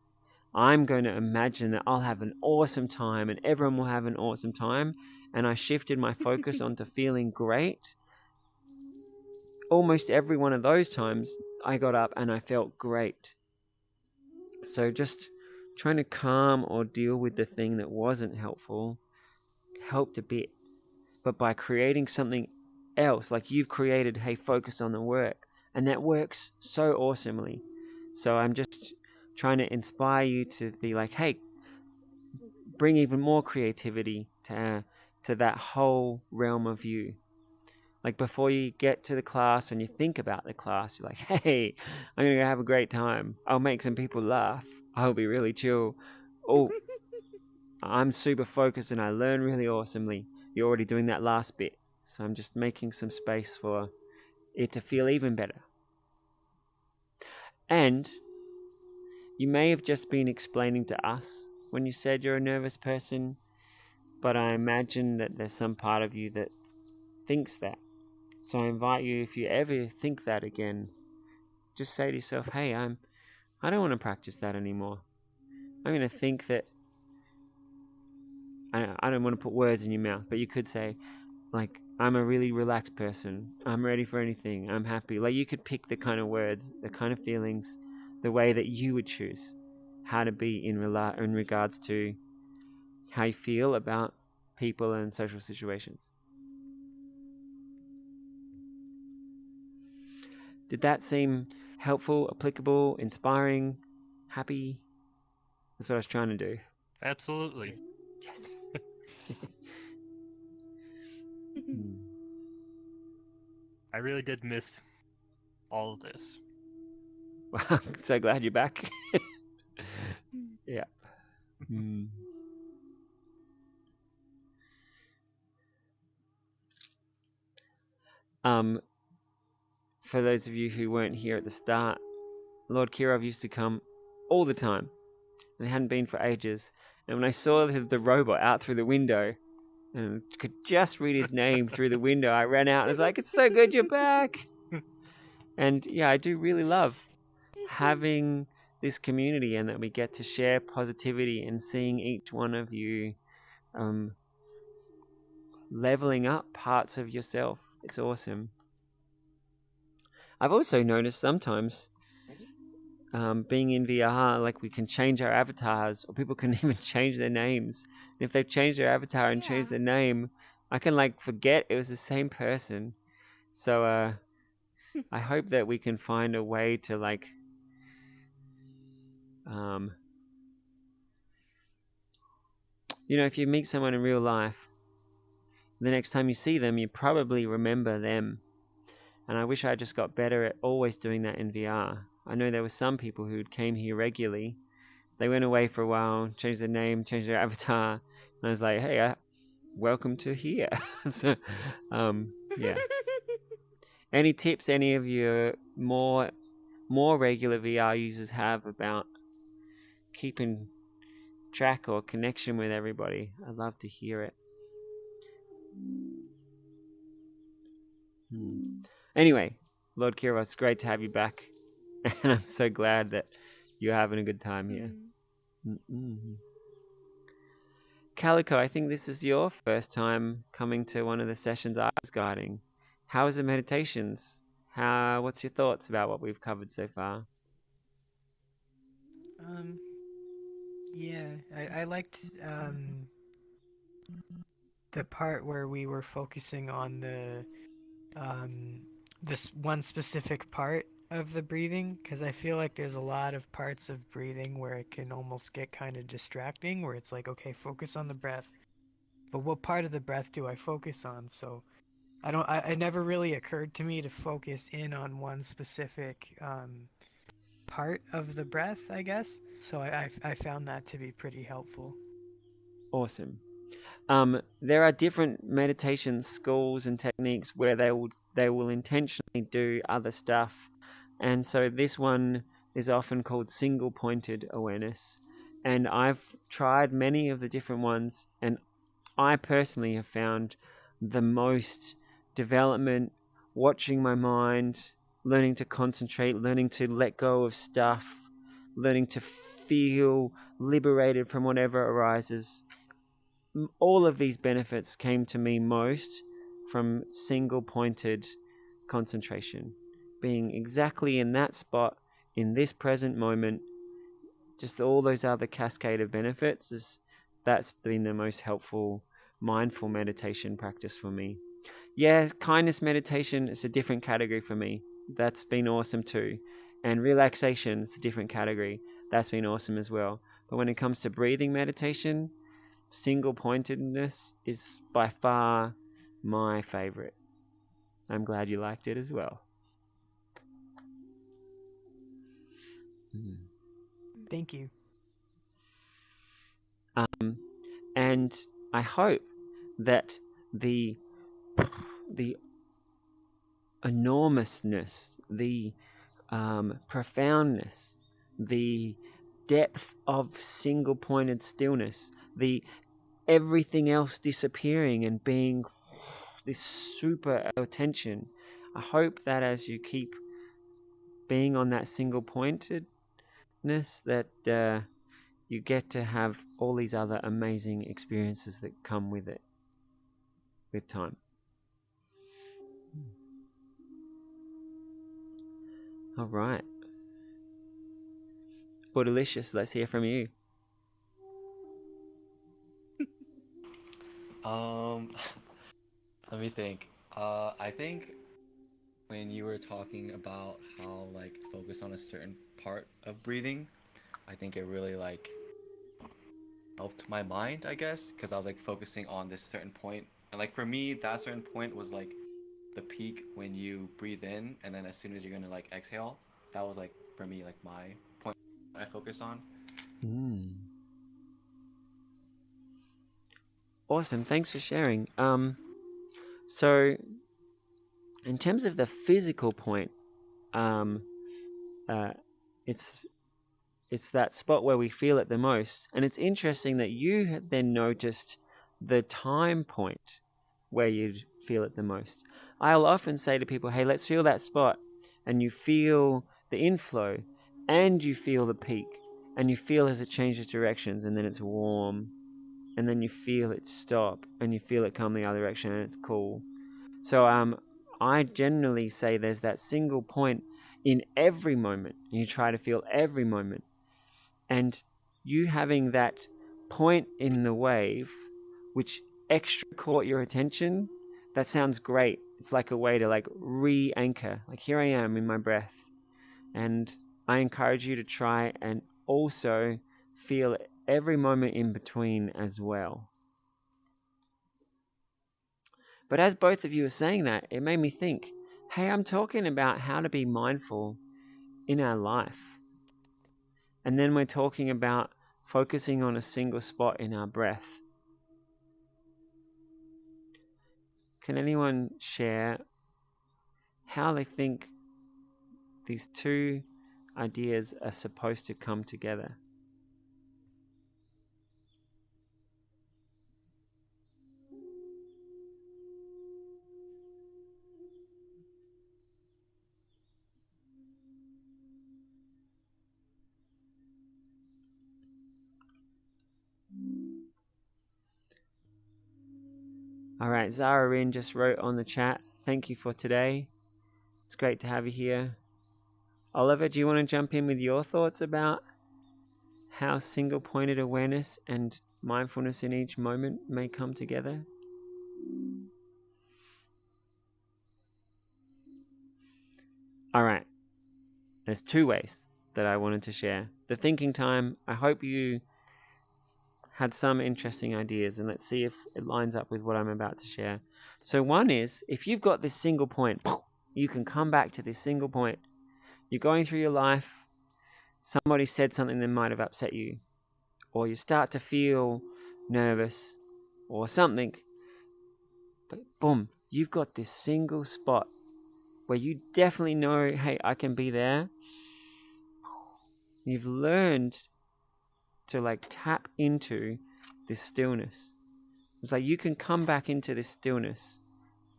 I'm going to imagine that I'll have an awesome time and everyone will have an awesome time, and I shifted my focus onto feeling great, almost every one of those times I got up and I felt great. So just trying to calm or deal with the thing that wasn't helpful helped a bit. But by creating something else, like you've created, hey, focus on the work, and that works so awesomely. So I'm just trying to inspire you to be like, hey, bring even more creativity to that whole realm of you. Like before you get to the class, when you think about the class, you're like, hey, I'm going to have a great time. I'll make some people laugh. I'll be really chill. Oh, I'm super focused and I learn really awesomely. You're already doing that last bit. So I'm just making some space for it to feel even better. And you may have just been explaining to us when you said you're a nervous person, but I imagine that there's some part of you that thinks that. So I invite you, if you ever think that again, just say to yourself, hey, I don't want to practice that anymore. I'm going to think that, I don't want to put words in your mouth, but you could say, like, I'm a really relaxed person. I'm ready for anything. I'm happy. Like, you could pick the kind of words, the kind of feelings, the way that you would choose how to be in regards to how you feel about people and social situations. Did that seem helpful, applicable, inspiring, happy? That's what I was trying to do. Absolutely. Yes. I really did miss all of this. Well, I'm so glad you're back. Yeah. For those of you who weren't here at the start, Lord Kirov used to come all the time, and it hadn't been for ages. And when I saw the robot out through the window, and could just read his name through the window, I ran out and was like, "It's so good you're back!" And yeah, I do really love having this community, and that we get to share positivity and seeing each one of you leveling up parts of yourself. It's awesome. I've also noticed sometimes being in VR, like, we can change our avatars, or people can even change their names. And if they've changed their avatar and changed their name, I can, like, forget it was the same person. So I hope that we can find a way to, like, if you meet someone in real life, the next time you see them, you probably remember them. And I wish I just got better at always doing that in VR. I know there were some people who came here regularly. They went away for a while, changed their name, changed their avatar. And I was like, hey, welcome to here. So, yeah. Any tips any of your more regular VR users have about keeping track or connection with everybody? I'd love to hear it. Anyway, Lord Kirov, it's great to have you back. And I'm so glad that you're having a good time here. Calico, I think this is your first time coming to one of the sessions I was guiding. How was the meditations? What's your thoughts about what we've covered so far? Yeah, I liked the part where we were focusing on this one specific part of the breathing, because I feel like there's a lot of parts of breathing where it can almost get kind of distracting, where it's like, okay, focus on the breath, but what part of the breath do I focus on? So it never really occurred to me to focus in on one specific part of the breath, I guess. So I found that to be pretty helpful. Awesome. There are different meditation schools and techniques where they will intentionally do other stuff, and so this one is often called single-pointed awareness. And I've tried many of the different ones, and I personally have found the most development watching my mind, learning to concentrate, learning to let go of stuff, learning to feel liberated from whatever arises. All of these benefits came to me most from single-pointed concentration, being exactly in that spot in this present moment. Just all those other cascade of benefits, that's been the most helpful mindful meditation practice for me. Yeah, kindness meditation is a different category for me. That's been awesome too. And relaxation is a different category. That's been awesome as well. But when it comes to breathing meditation, single-pointedness is by far my favorite. I'm glad you liked it as well. Thank you. And I hope that the enormousness, the profoundness, the depth of single-pointed stillness, the everything else disappearing and being this super attention. I hope that as you keep being on that single pointedness, that you get to have all these other amazing experiences that come with it, with time. All right. Delicious. Let's hear from you. Let me think. I think when you were talking about how like focus on a certain part of breathing, I think it really like helped my mind, I guess, because I was like focusing on this certain point. And like for me, that certain point was like the peak when you breathe in, and then as soon as you're gonna like exhale, that was like for me like my point I focused on. Awesome. Thanks for sharing. So in terms of the physical point, it's that spot where we feel it the most. And it's interesting that you then noticed the time point where you'd feel it the most. I'll often say to people, hey, let's feel that spot. And you feel the inflow and you feel the peak and you feel as it changes directions and then it's warm and then you feel it stop and you feel it come the other direction and it's cool. So I generally say there's that single point in every moment, and you try to feel every moment. And you having that point in the wave, which extra caught your attention, that sounds great. It's like a way to like re-anchor. Like here I am in my breath. And I encourage you to try and also feel every moment in between as well. But as both of you are saying that, it made me think, hey, I'm talking about how to be mindful in our life. And then we're talking about focusing on a single spot in our breath. Can anyone share how they think these two ideas are supposed to come together? All right, Zara Rin just wrote on the chat, thank you for today. It's great to have you here. Oliver, do you want to jump in with your thoughts about how single-pointed awareness and mindfulness in each moment may come together? All right, there's two ways that I wanted to share. The thinking time, I hope you had some interesting ideas, and let's see if it lines up with what I'm about to share. So one is, if you've got this single point, you can come back to this single point. You're going through your life, somebody said something that might have upset you, or you start to feel nervous or something, but boom, you've got this single spot where you definitely know, hey, I can be there. You've learned to like tap into this stillness. It's like you can come back into this stillness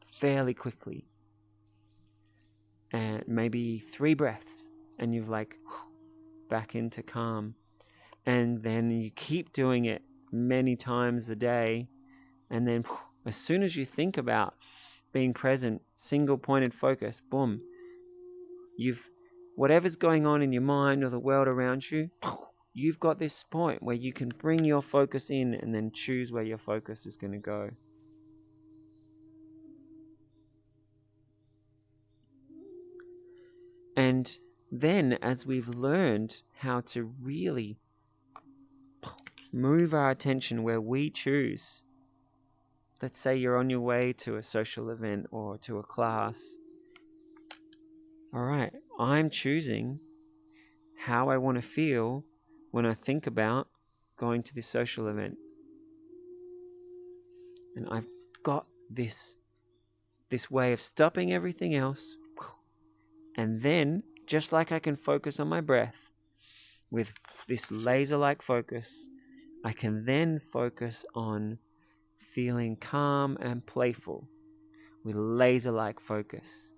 fairly quickly. And maybe 3 breaths and you've like back into calm. And then you keep doing it many times a day. And then as soon as you think about being present, single pointed focus, boom, whatever's going on in your mind or the world around you, you've got this point where you can bring your focus in and then choose where your focus is going to go. And then as we've learned how to really move our attention where we choose, let's say you're on your way to a social event or to a class. All right, I'm choosing how I want to feel when I think about going to this social event. And I've got this way of stopping everything else. And then, just like I can focus on my breath with this laser-like focus, I can then focus on feeling calm and playful. with laser-like focus.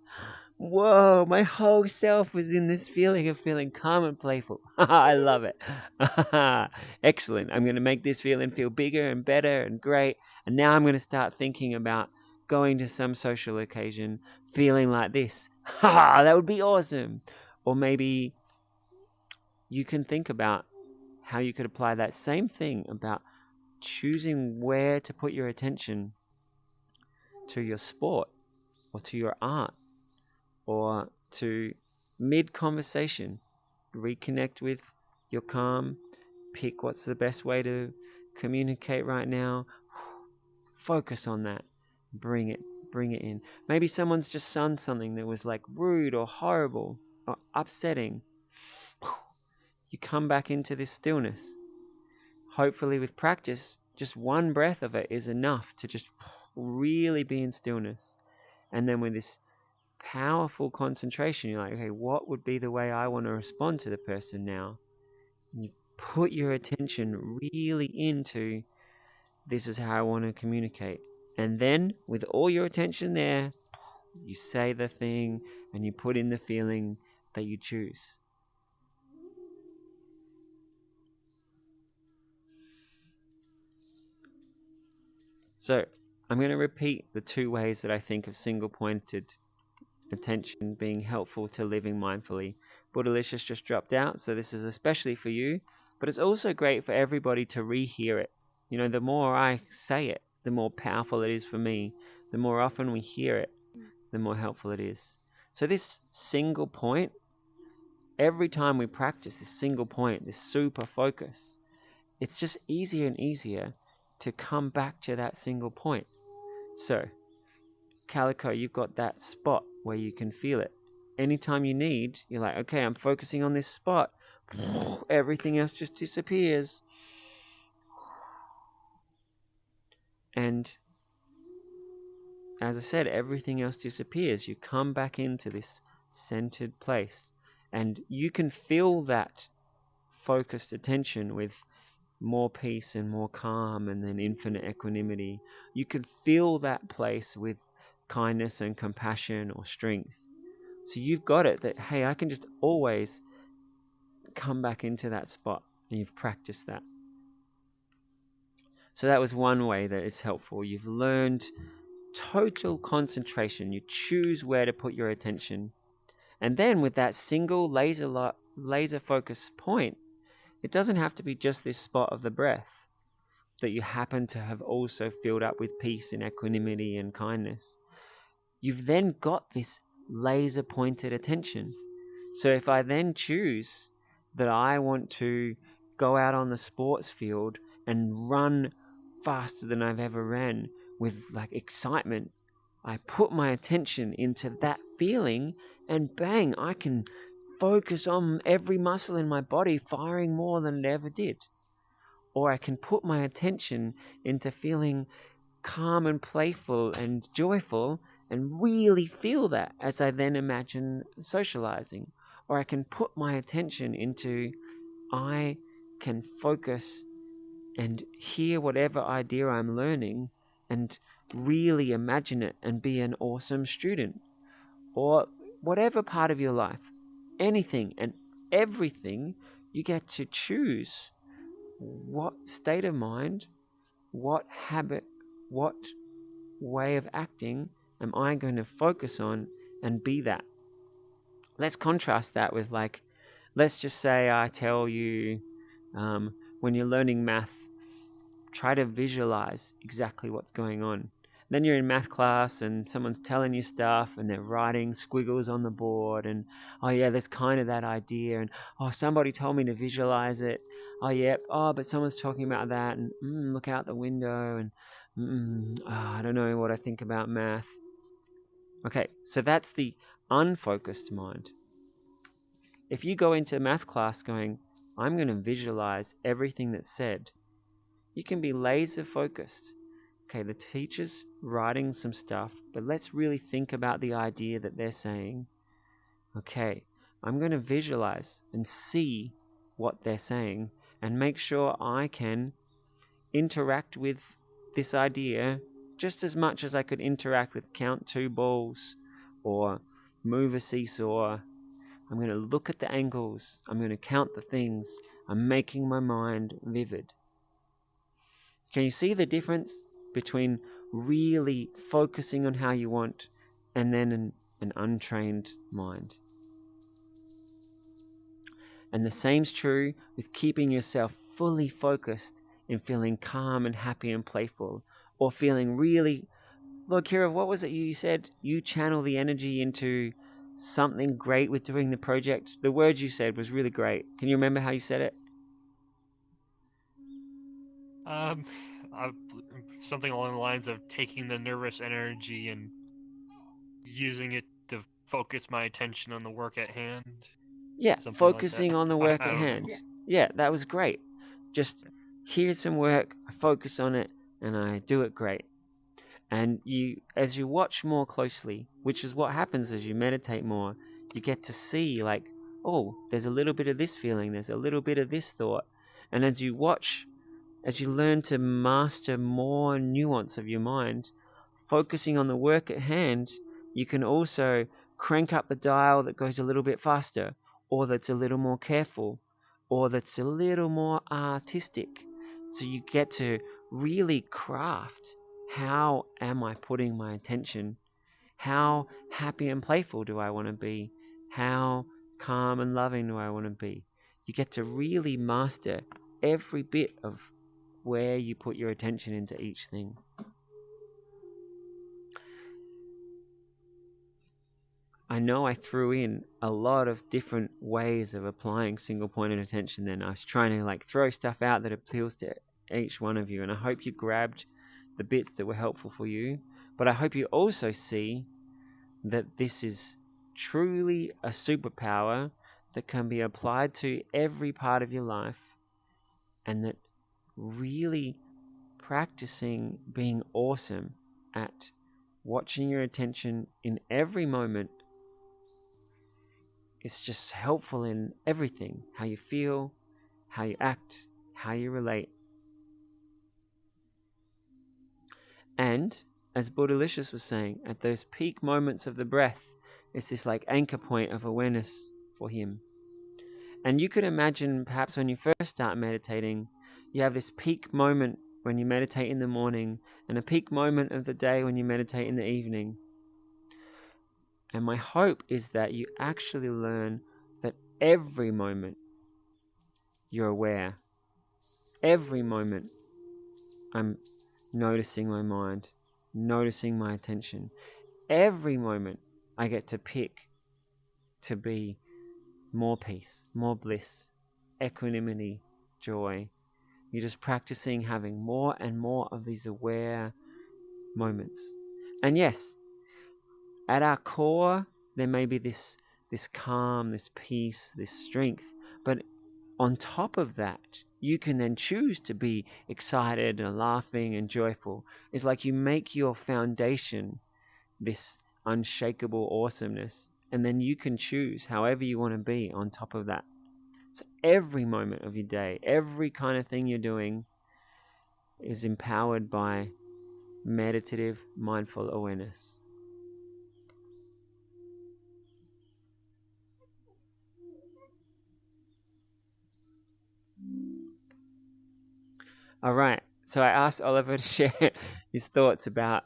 Whoa, my whole self was in this feeling of feeling calm and playful. I love it. Excellent. I'm going to make this feeling feel bigger and better and great. And now I'm going to start thinking about going to some social occasion feeling like this. That would be awesome. Or maybe you can think about how you could apply that same thing about choosing where to put your attention to your sport or to your art or to mid-conversation. Reconnect with your calm. Pick what's the best way to communicate right now. Focus on that. Bring it in. Maybe someone's just done something that was like rude or horrible or upsetting. You come back into this stillness. Hopefully with practice, just one breath of it is enough to just really be in stillness. And then with this powerful concentration, you're like, okay, what would be the way I want to respond to the person now? And you put your attention really into, this is how I want to communicate. And then with all your attention there, you say the thing and you put in the feeling that you choose. So I'm going to repeat the 2 ways that I think of single-pointed attention being helpful to living mindfully. Buddhalicious just dropped out, so this is especially for you, but it's also great for everybody to rehear it. You know, the more I say it, the more powerful it is for me. The more often we hear it, the more helpful it is. So this single point, every time we practice this single point, this super focus, it's just easier and easier to come back to that single point. So, Calico, you've got that spot where you can feel it. Anytime you need, you're like, okay, I'm focusing on this spot. Everything else just disappears. And as I said, everything else disappears. You come back into this centered place. And you can fill that focused attention with more peace and more calm and then infinite equanimity. You can fill that place with kindness and compassion or strength. So you've got it that, hey, I can just always come back into that spot, and you've practiced that. So that was one way that it's helpful. You've learned total concentration. You choose where to put your attention. And then with that single laser focus point, it doesn't have to be just this spot of the breath that you happen to have also filled up with peace and equanimity and kindness. You've then got this laser pointed attention. So if I then choose that I want to go out on the sports field and run faster than I've ever ran with like excitement, I put my attention into that feeling and bang, I can focus on every muscle in my body firing more than it ever did. Or I can put my attention into feeling calm and playful and joyful and really feel that as I then imagine socializing. Or I can put my attention into, I can focus and hear whatever idea I'm learning and really imagine it and be an awesome student. Or whatever part of your life, anything and everything, you get to choose what state of mind, what habit, what way of acting am I going to focus on and be that. Let's contrast that with, like, let's just say I tell you when you're learning math, try to visualize exactly what's going on. Then you're in math class and someone's telling you stuff and they're writing squiggles on the board and, oh yeah, there's kind of that idea, and oh, somebody told me to visualize it. Oh yeah, oh, but someone's talking about that, and look out the window, and I don't know what I think about math. Okay, so that's the unfocused mind. If you go into math class going, I'm going to visualize everything that's said, you can be laser focused. Okay, the teacher's writing some stuff, but let's really think about the idea that they're saying. Okay, I'm going to visualize and see what they're saying and make sure I can interact with this idea just as much as I could interact with count 2 balls or move a seesaw. I'm going to look at the angles. I'm going to count the things. I'm making my mind vivid. Can you see the difference between really focusing on how you want and then an untrained mind? And the same's true with keeping yourself fully focused in feeling calm and happy and playful, or feeling really... Lord Kira, what was it you said? You channel the energy into something great with doing the project. The words you said was really great. Can you remember how you said it? I, something along the lines of taking the nervous energy and using it to focus my attention on the work at hand. Yeah, Something focusing like that. on the work I at don't know. hand. Yeah, that was great. Just here's some work, I focus on it, and I do it great. And you, as you watch more closely, which is what happens as you meditate more, you get to see like, oh, there's a little bit of this feeling, there's a little bit of this thought. And as you watch, as you learn to master more nuance of your mind, focusing on the work at hand, you can also crank up the dial that goes a little bit faster, or that's a little more careful, or that's a little more artistic. So you get to really craft, how am I putting my attention? How happy and playful do I want to be? How calm and loving do I want to be? You get to really master every bit of where you put your attention into each thing. I know I threw in a lot of different ways of applying single-pointed attention then. I was trying to like throw stuff out that appeals to each one of you, and I hope you grabbed the bits that were helpful for you. But I hope you also see that this is truly a superpower that can be applied to every part of your life, and that really practicing being awesome at watching your attention in every moment is just helpful in everything. How you feel, how you act, how you relate. And as Buddhalicious was saying, at those peak moments of the breath, it's this like anchor point of awareness for him. And you could imagine perhaps when you first start meditating, you have this peak moment when you meditate in the morning, and a peak moment of the day when you meditate in the evening. And my hope is that you actually learn that every moment you're aware. Every moment I'm noticing my mind, noticing my attention. Every moment I get to pick to be more peace, more bliss, equanimity, joy. You're just practicing having more and more of these aware moments. And yes, at our core, there may be this calm, this peace, this strength. But on top of that, you can then choose to be excited and laughing and joyful. It's like you make your foundation this unshakable awesomeness, and then you can choose however you want to be on top of that. So every moment of your day, every kind of thing you're doing is empowered by meditative, mindful awareness. All right, so I asked Oliver to share his thoughts about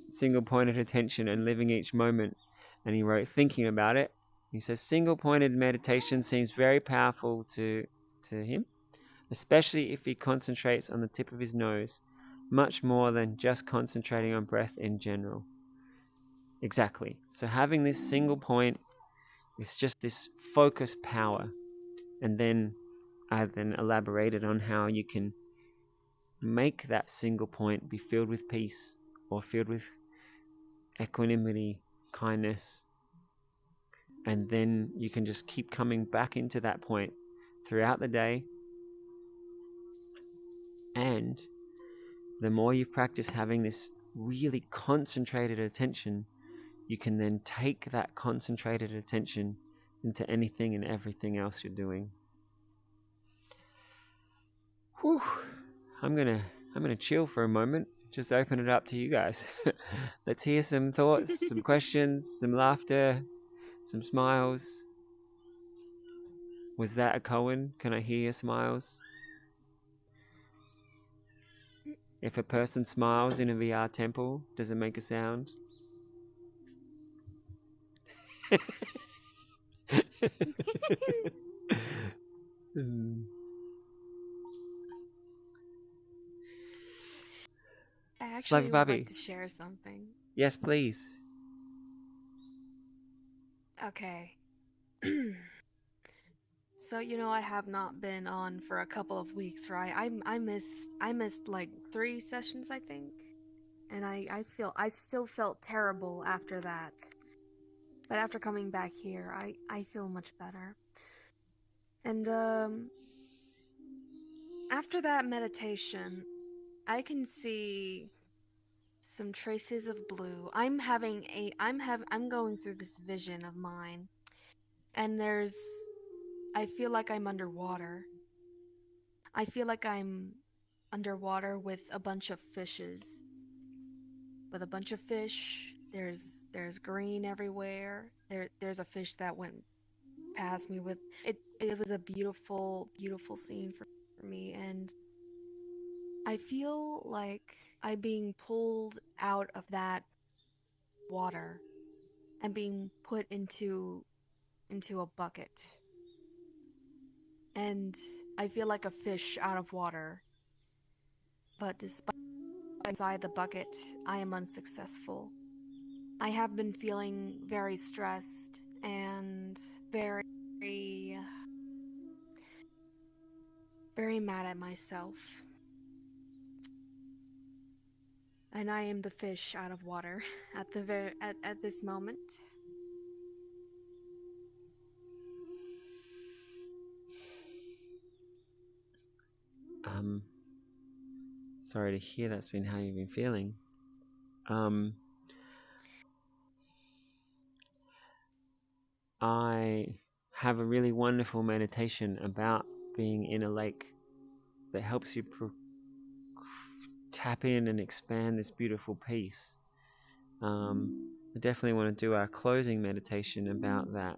single-pointed attention and living each moment, and he wrote, thinking about it. He says, single-pointed meditation seems very powerful to him, especially if he concentrates on the tip of his nose, much more than just concentrating on breath in general. Exactly. So having this single point is just this focus power. And then I then elaborated on how you can make that single point be filled with peace or filled with equanimity, kindness. And then you can just keep coming back into that point throughout the day. And the more you practice having this really concentrated attention, you can then take that concentrated attention into anything and everything else you're doing. Whew. I'm gonna chill for a moment just open it up to you guys. Let's hear some thoughts, some questions, some laughter, some smiles. Was that a Cohen? Can I hear your smiles? If a person smiles in a VR temple, does it make a sound? I Fluffy actually would Puppy. like to share something. Yes, please. Okay. So I have not been on for a couple of weeks, right? I missed like 3 sessions, I think. And I still felt terrible after that. But after coming back here, I feel much better. And after that meditation, I can see some traces of blue. I'm going through this vision of mine, and I feel like I'm underwater. I feel like I'm underwater with a bunch of fishes. With a bunch of fish, there's green everywhere. There's a fish that went past me with it. It was a beautiful scene for me, and I feel like I'm being pulled out of that water and being put into a bucket. And I feel like a fish out of water. But despite inside the bucket, I am unsuccessful. I have been feeling very stressed and very mad at myself. And I am the fish out of water at this moment. Sorry to hear that's been how you've been feeling. I have a really wonderful meditation about being in a lake that helps you tap in and expand this beautiful peace. I definitely want to do our closing meditation about that.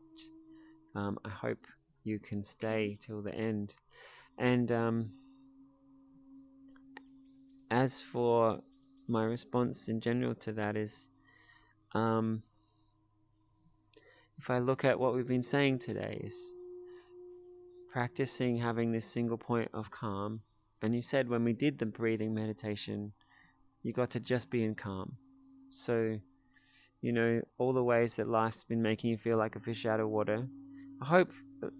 I hope you can stay till the end. And as for my response in general to that is, if I look at what we've been saying today, is practicing having this single point of calm. And you said when we did the breathing meditation, you got to just be in calm. So, all the ways that life's been making you feel like a fish out of water, I hope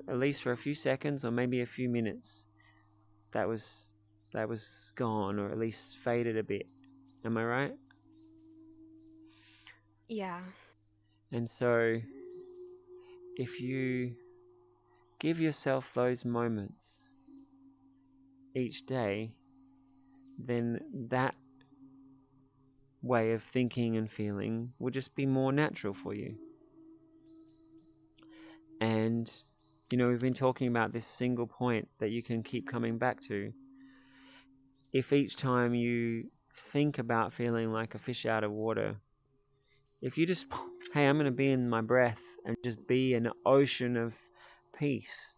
at least for a few seconds or maybe a few minutes, that was gone, or at least faded a bit. Am I right? Yeah. And so if you give yourself those moments each day, then that way of thinking and feeling will just be more natural for you. And we've been talking about this single point that you can keep coming back to. If each time you think about feeling like a fish out of water, if you just, hey, I'm going to be in my breath and just be an ocean of peace.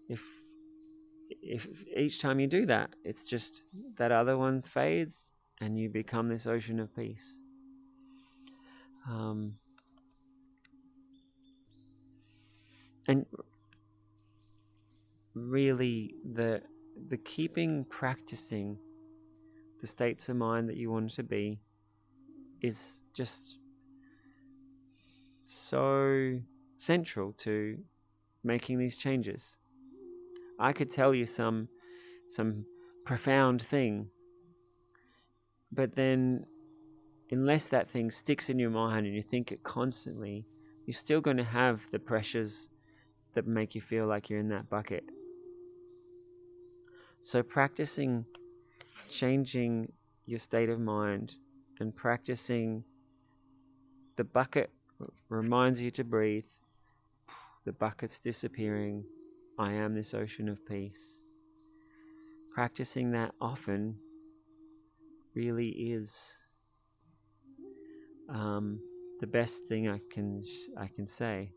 If each time you do that, it's just that other one fades and you become this ocean of peace. And really, the practicing the states of mind that you want to be is just so central to making these changes. I could tell you some profound thing, but then unless that thing sticks in your mind and you think it constantly, you're still going to have the pressures that make you feel like you're in that bucket. So practicing changing your state of mind and practicing the bucket reminds you to breathe. The bucket's disappearing. I am this ocean of peace. Practicing that often really is the best thing I can say.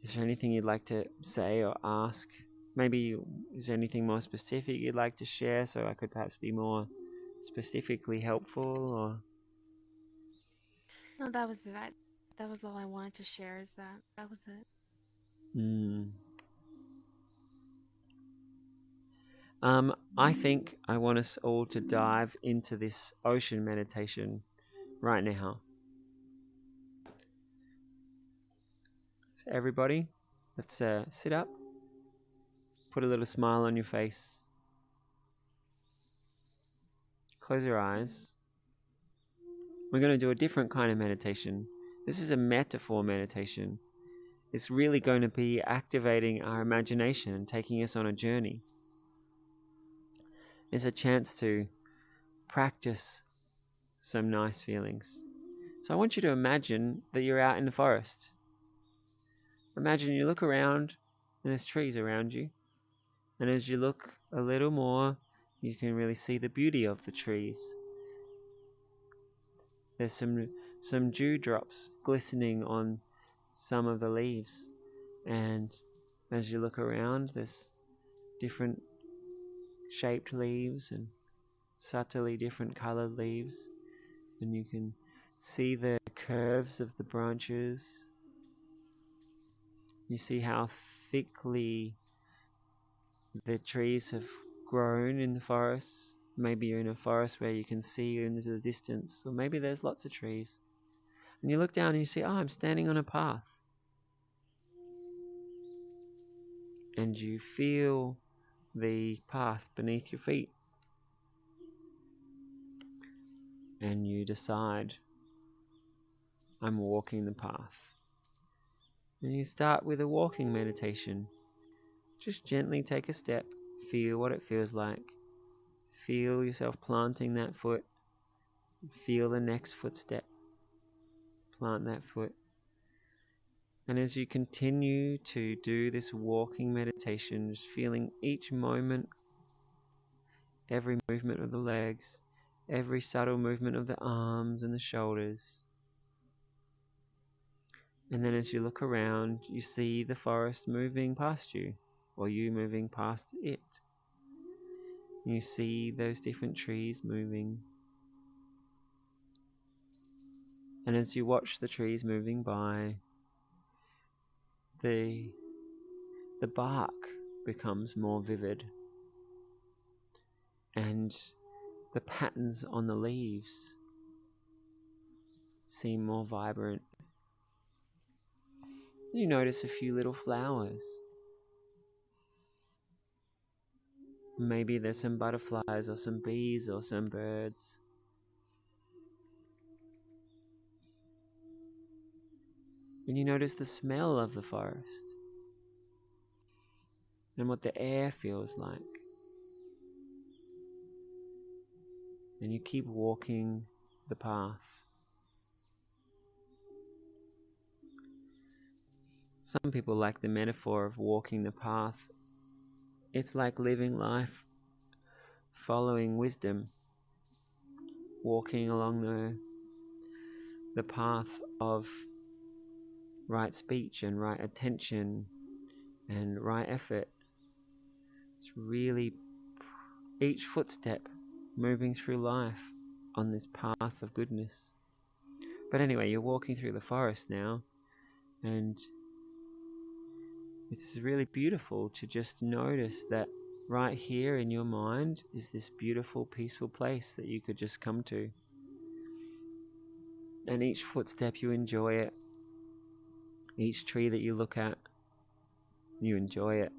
Is there anything you'd like to say or ask? Maybe is there anything more specific you'd like to share so I could perhaps be more specifically helpful? Or No, that was it. That was all I wanted to share. Is that was it? I think I want us all to dive into this ocean meditation right now. So everybody, let's sit up, put a little smile on your face, close your eyes. We're going to do a different kind of meditation. This is a metaphor meditation. It's really going to be activating our imagination and taking us on a journey. It's a chance to practice some nice feelings. So I want you to imagine that you're out in the forest. Imagine you look around and there's trees around you. And as you look a little more, you can really see the beauty of the trees. There's some dewdrops glistening on some of the leaves. And as you look around, there's different shaped leaves and subtly different colored leaves. And you can see the curves of the branches. You see how thickly the trees have grown in the forest. Maybe you're in a forest where you can see into the distance, or maybe there's lots of trees. And you look down and you see, I'm standing on a path. And you feel the path beneath your feet. And you decide, I'm walking the path. And you start with a walking meditation. Just gently take a step, feel what it feels like. Feel yourself planting that foot. Feel the next footstep. Plant that foot. And as you continue to do this walking meditation, just feeling each moment, every movement of the legs, every subtle movement of the arms and the shoulders. And then as you look around, you see the forest moving past you, or you moving past it. You see those different trees moving. And as you watch the trees moving by, the bark becomes more vivid. And the patterns on the leaves seem more vibrant. You notice a few little flowers. Maybe there's some butterflies or some bees or some birds. And you notice the smell of the forest and what the air feels like. And you keep walking the path. Some people like the metaphor of walking the path. It's like living life following wisdom, walking along the path of right speech and right attention and right effort. It's really each footstep moving through life on this path of goodness. But anyway, you're walking through the forest now, and it's really beautiful to just notice that right here in your mind is this beautiful, peaceful place that you could just come to. And each footstep you enjoy it. Each tree that you look at, you enjoy it.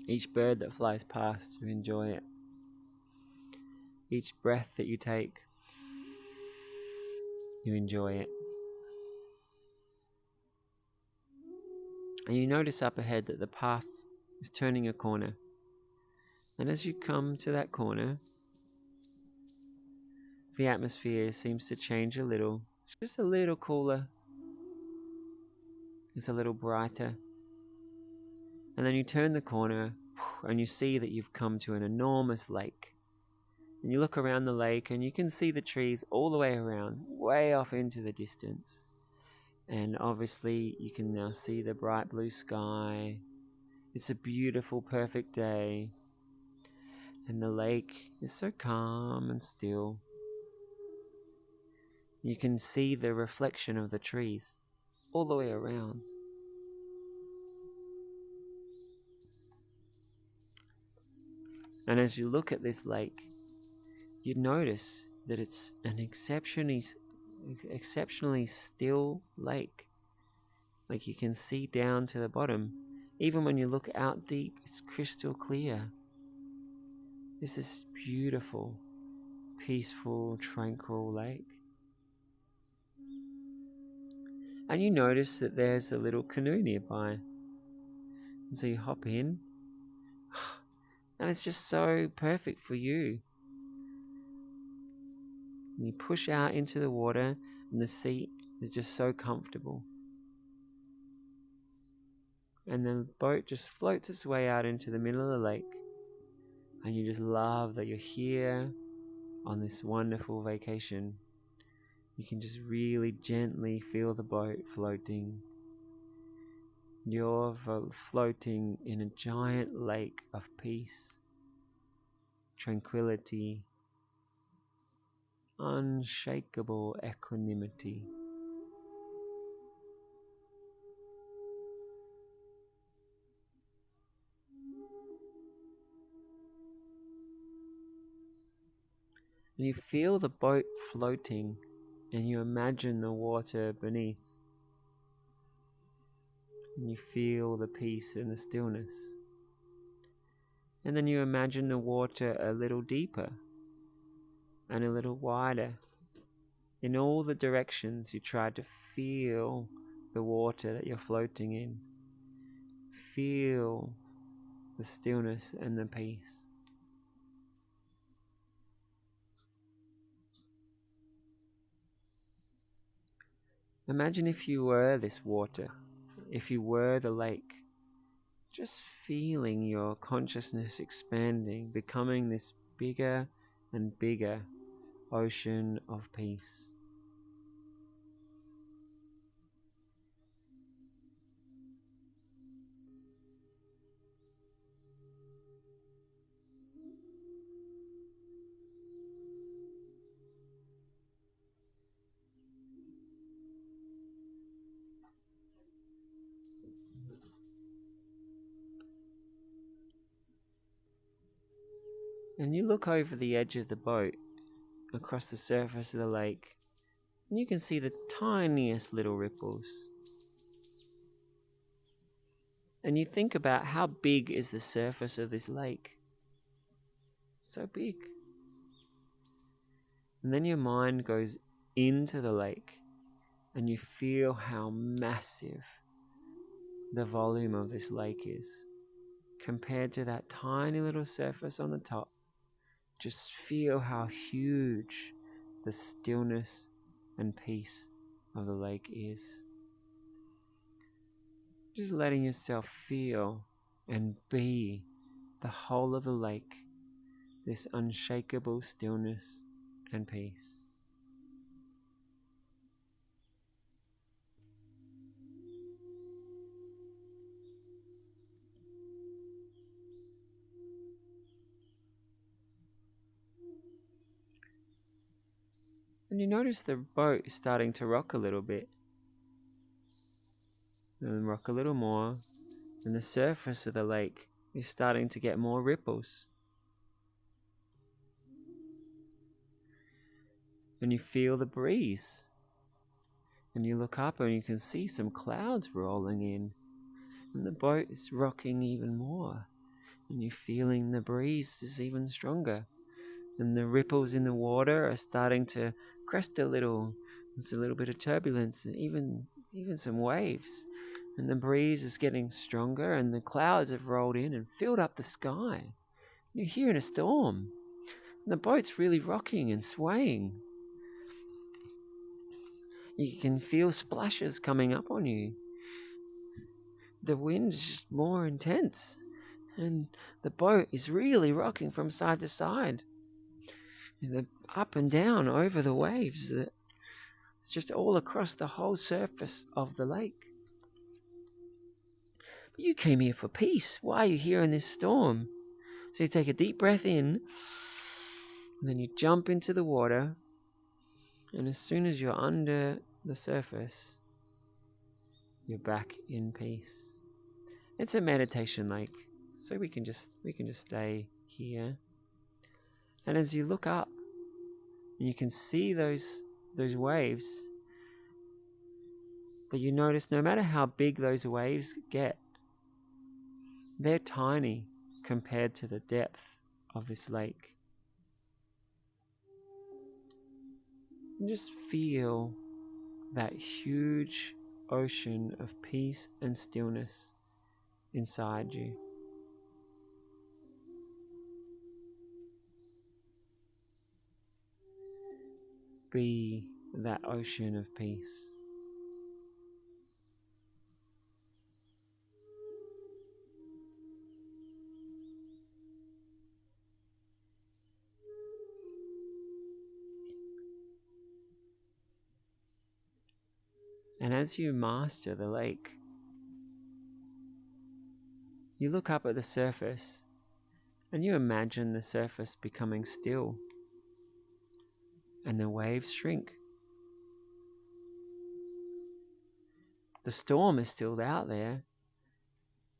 Each bird that flies past, you enjoy it. Each breath that you take, you enjoy it. And you notice up ahead that the path is turning a corner. And as you come to that corner, The atmosphere seems to change a little. It's just a little cooler. It's a little brighter. And then you turn the corner and you see that you've come to an enormous lake. And you look around the lake and you can see the trees all the way around, way off into the distance. And obviously you can now see the bright blue sky. It's a beautiful, perfect day. And the lake is so calm and still. You can see the reflection of the trees all the way around. And as you look at this lake, you notice that it's an exceptionally still lake. Like you can see down to the bottom. Even when you look out deep, it's crystal clear. This is beautiful, peaceful, tranquil lake. And you notice that there's a little canoe nearby. And so you hop in. And it's just so perfect for you. And you push out into the water, and the seat is just so comfortable. And the boat just floats its way out into the middle of the lake. And you just love that you're here on this wonderful vacation. You can just really gently feel the boat floating. You're floating in a giant lake of peace, tranquility, unshakable equanimity. And you feel the boat floating, and you imagine the water beneath. And you feel the peace and the stillness. And then you imagine the water a little deeper and a little wider. In all the directions you try to feel the water that you're floating in. Feel the stillness and the peace. Imagine if you were this water, if you were the lake, just feeling your consciousness expanding, becoming this bigger and bigger ocean of peace. And you look over the edge of the boat, across the surface of the lake, and you can see the tiniest little ripples. And you think about how big is the surface of this lake. So big. And then your mind goes into the lake, and you feel how massive the volume of this lake is compared to that tiny little surface on the top. Just feel how huge the stillness and peace of the lake is. Just letting yourself feel and be the whole of the lake, this unshakable stillness and peace. And you notice the boat is starting to rock a little bit. And rock a little more. And the surface of the lake is starting to get more ripples. And you feel the breeze. And you look up and you can see some clouds rolling in. And the boat is rocking even more. And you're feeling the breeze is even stronger. And the ripples in the water are starting to crest a little. There's a little bit of turbulence, and even some waves. And the breeze is getting stronger, and the clouds have rolled in and filled up the sky. You're hearing a storm. The boat's really rocking and swaying. You can feel splashes coming up on you. The wind is just more intense, and the boat is really rocking from side to side. And the up and down over the waves. It's just all across the whole surface of the lake. But you came here for peace. Why are you here in this storm? So you take a deep breath in, and then you jump into the water, and as soon as you're under the surface, you're back in peace. It's a meditation lake, so we can just stay here. And as you look up, you can see those waves, but you notice no matter how big those waves get, they're tiny compared to the depth of this lake. And just feel that huge ocean of peace and stillness inside you. Be that ocean of peace. And as you master the lake, you look up at the surface and you imagine the surface becoming still and the waves shrink. The storm is still out there,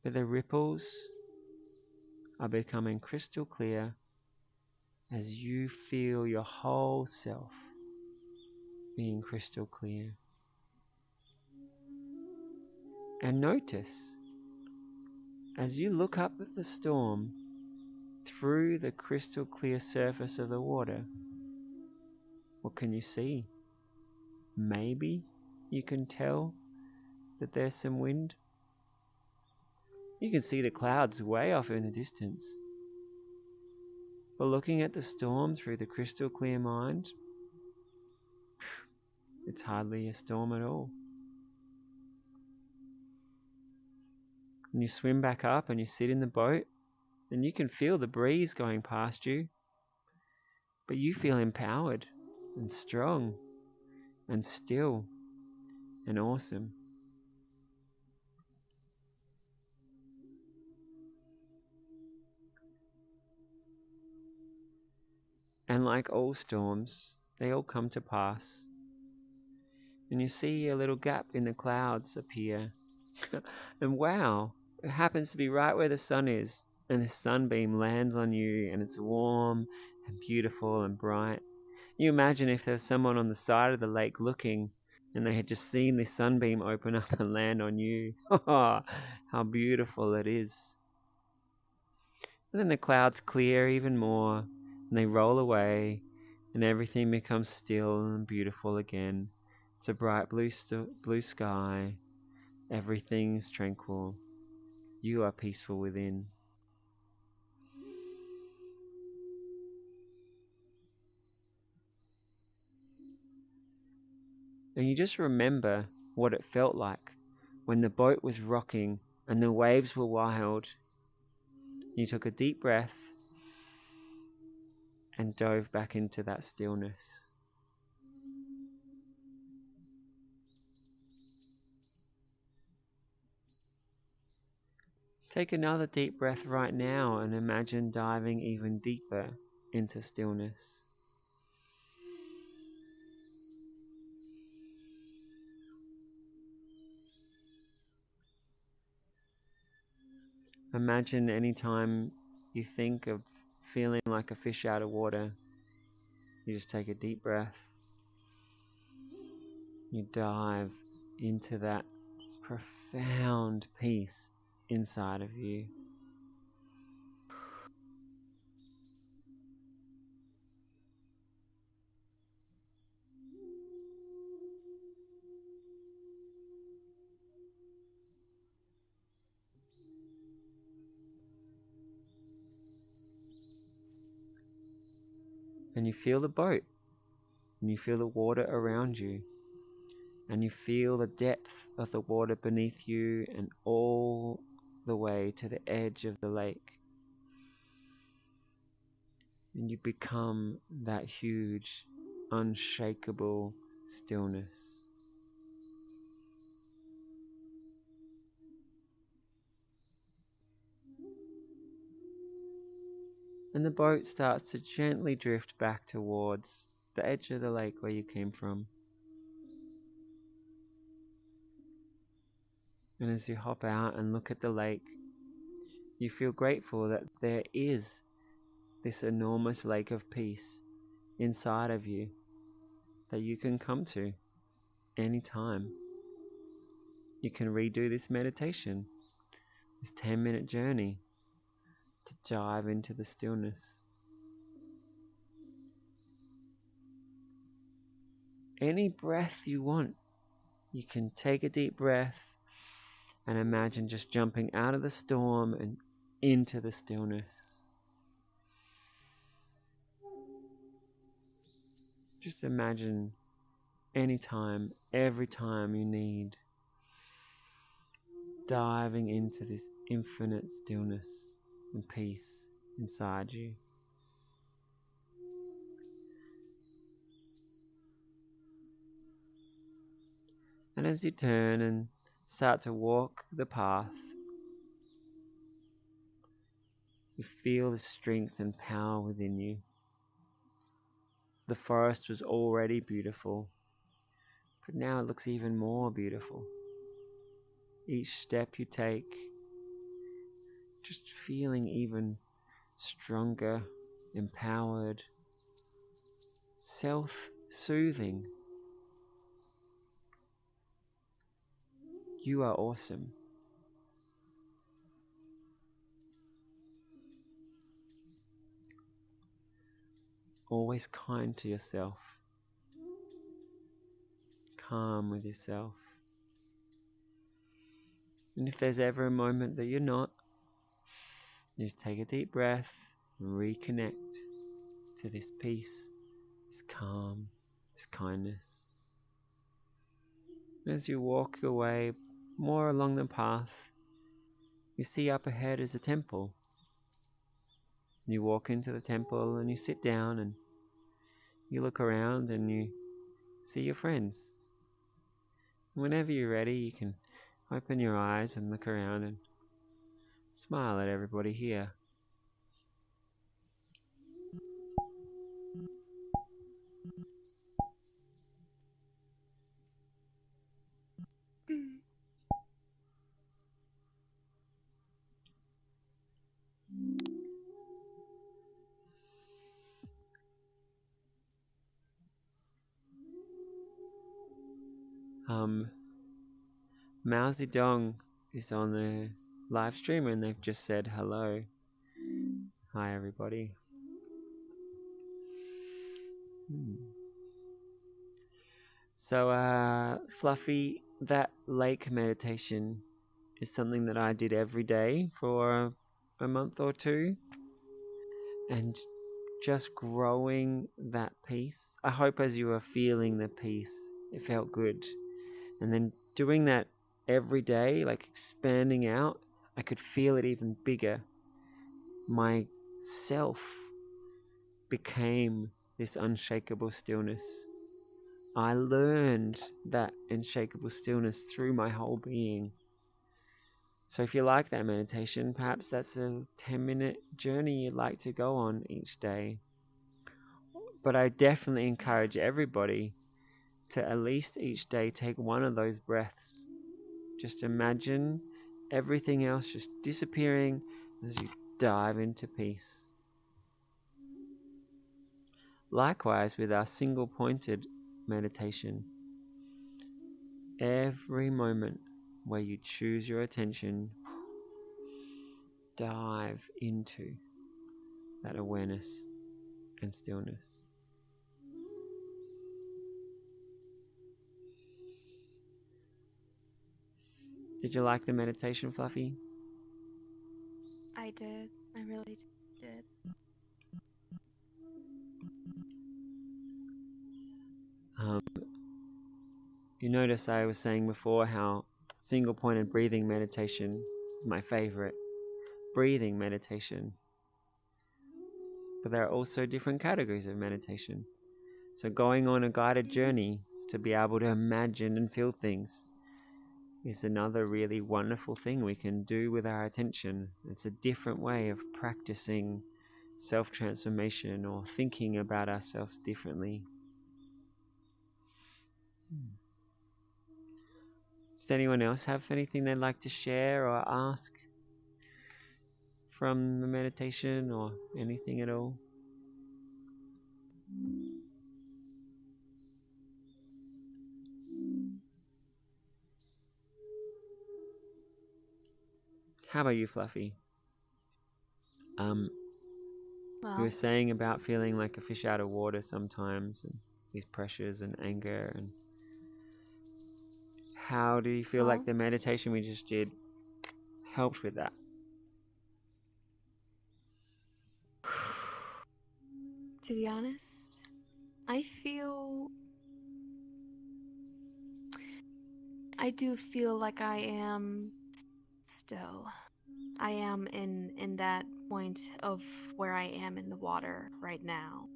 but the ripples are becoming crystal clear as you feel your whole self being crystal clear. And notice, as you look up at the storm through the crystal clear surface of the water, what can you see? Maybe you can tell that there's some wind. You can see the clouds way off in the distance. But looking at the storm through the crystal clear mind, it's hardly a storm at all. And you swim back up and you sit in the boat, and you can feel the breeze going past you, but you feel empowered and strong and still and awesome. And like all storms, they all come to pass. And you see a little gap in the clouds appear. And wow, it happens to be right where the sun is. And the sunbeam lands on you and it's warm and beautiful and bright. You imagine if there was someone on the side of the lake looking and they had just seen this sunbeam open up and land on you. How beautiful it is. And then the clouds clear even more and they roll away and everything becomes still and beautiful again. It's a bright blue sky. Everything's tranquil. You are peaceful within. And you just remember what it felt like when the boat was rocking and the waves were wild. You took a deep breath and dove back into that stillness. Take another deep breath right now and imagine diving even deeper into stillness. Imagine anytime you think of feeling like a fish out of water, you just take a deep breath. You dive into that profound peace inside of you. And you feel the boat, and you feel the water around you, and you feel the depth of the water beneath you and all the way to the edge of the lake. And you become that huge, unshakable stillness. And the boat starts to gently drift back towards the edge of the lake where you came from. And as you hop out and look at the lake, you feel grateful that there is this enormous lake of peace inside of you that you can come to anytime. You can redo this meditation, this 10-minute journey to dive into the stillness. Any breath you want, you can take a deep breath and imagine just jumping out of the storm and into the stillness. Just imagine anytime, every time you need, diving into this infinite stillness and peace inside you. And as you turn and start to walk the path, you feel the strength and power within you. The forest was already beautiful, but now it looks even more beautiful. Each step you take, just feeling even stronger, empowered, self-soothing. You are awesome. Always kind to yourself. Calm with yourself. And if there's ever a moment that you're not, just take a deep breath and reconnect to this peace, this calm, this kindness. As you walk your way more along the path, you see up ahead is a temple. You walk into the temple and you sit down and you look around and you see your friends. Whenever you're ready, you can open your eyes and look around and smile at everybody here. Mao Zedong is on the live stream and they've just said hello. Hi everybody. So Fluffy, that lake meditation is something that I did every day for a month or two, and just growing that peace. I hope as you were feeling the peace, it felt good. And then doing that every day, like expanding out, I could feel it even bigger. My self became this unshakable stillness. I learned that unshakable stillness through my whole being. So if you like that meditation, perhaps that's a 10-minute journey you'd like to go on each day. But I definitely encourage everybody to at least each day take one of those breaths. Just imagine everything else just disappearing as you dive into peace. Likewise with our single-pointed meditation, every moment where you choose your attention, dive into that awareness and stillness. Did you like the meditation, Fluffy? I did. I really did. Um, you notice I was saying before how single pointed breathing meditation is my favorite breathing meditation. But there are also different categories of meditation. So going on a guided journey to be able to imagine and feel things is another really wonderful thing we can do with our attention. It's a different way of practicing self-transformation or thinking about ourselves differently. Does anyone else have anything they'd like to share or ask from the meditation or anything at all? How about you, Fluffy? You Well, were saying about feeling like a fish out of water sometimes, and these pressures and anger, and how do you feel like well, the meditation we just did helped with that? to be honest, I do feel like I am still. I am in that point of where I am in the water right now.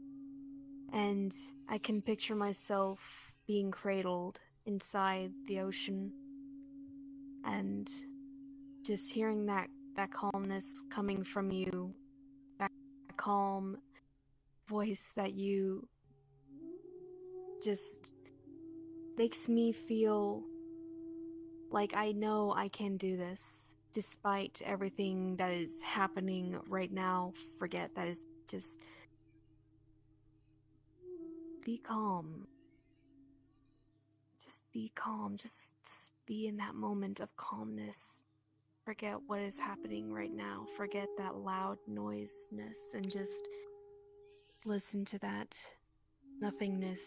And I can picture myself being cradled inside the ocean and just hearing that calmness coming from you, that calm voice that you just makes me feel like I know I can do this. Despite everything that is happening right now, forget that is just be calm. Just be calm. Just be in that moment of calmness. Forget what is happening right now. Forget that loud noiseness and just listen to that nothingness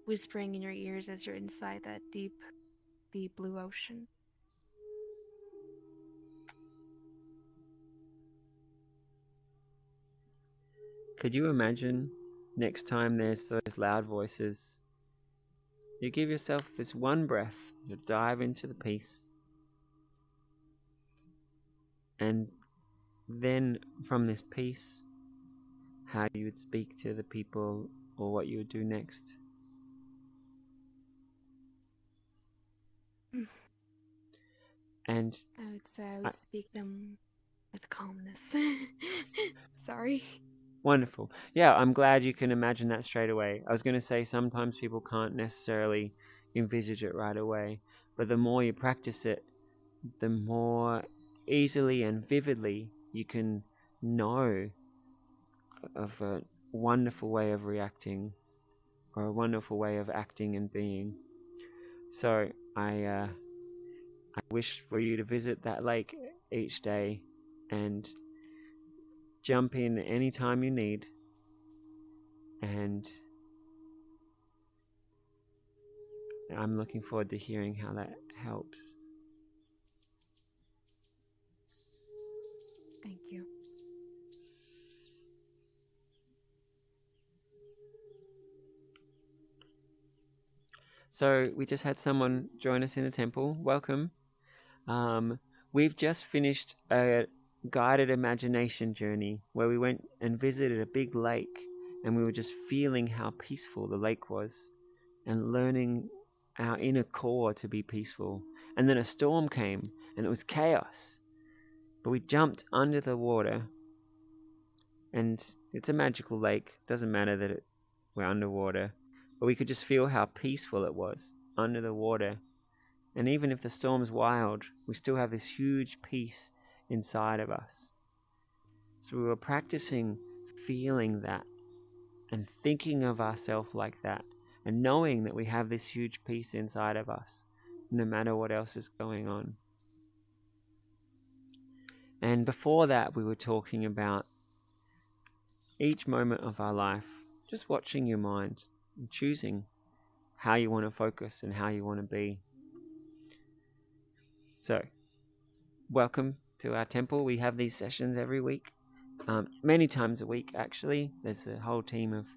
whispering in your ears as you're inside that deep, deep blue ocean. Could you imagine next time there's those loud voices, you give yourself this one breath, you dive into the peace, and then from this peace, how you would speak to the people or what you would do next? And I would say I would speak them with calmness. Sorry. wonderful. Yeah, I'm glad you can imagine that straight away. I was going to say sometimes people can't necessarily envisage it right away, but the more you practice it, the more easily and vividly you can know of a wonderful way of reacting or a wonderful way of acting and being. So I wish for you to visit that lake each day and jump in anytime you need, and I'm looking forward to hearing how that helps. Thank you. So we just had someone join us in the temple. Welcome. We've just finished a guided imagination journey where we went and visited a big lake, and we were just feeling how peaceful the lake was and learning our inner core to be peaceful. And then a storm came and it was chaos. But we jumped under the water, and it's a magical lake. Doesn't matter that we're underwater, but we could just feel how peaceful it was under the water. And even if the storm's wild, we still have this huge peace inside of us. So we were practicing feeling that and thinking of ourselves like that and knowing that we have this huge peace inside of us, no matter what else is going on. And before that, we were talking about each moment of our life, just watching your mind and choosing how you want to focus and how you want to be. So, welcome to our temple. We have these sessions every week, many times a week actually. There's a whole team of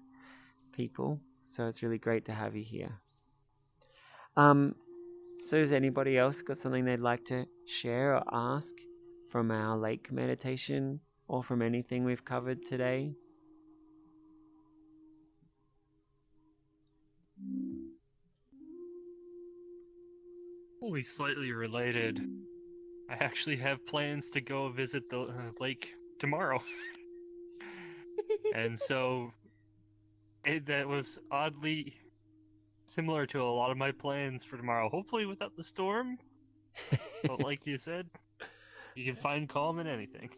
people, so it's really great to have you here. So has anybody else got something they'd like to share or ask from our lake meditation or from anything we've covered today? Only slightly related. I actually have plans to go visit the lake tomorrow. And so that was oddly similar to a lot of my plans for tomorrow. Hopefully without the storm. But like you said, you can find calm in anything.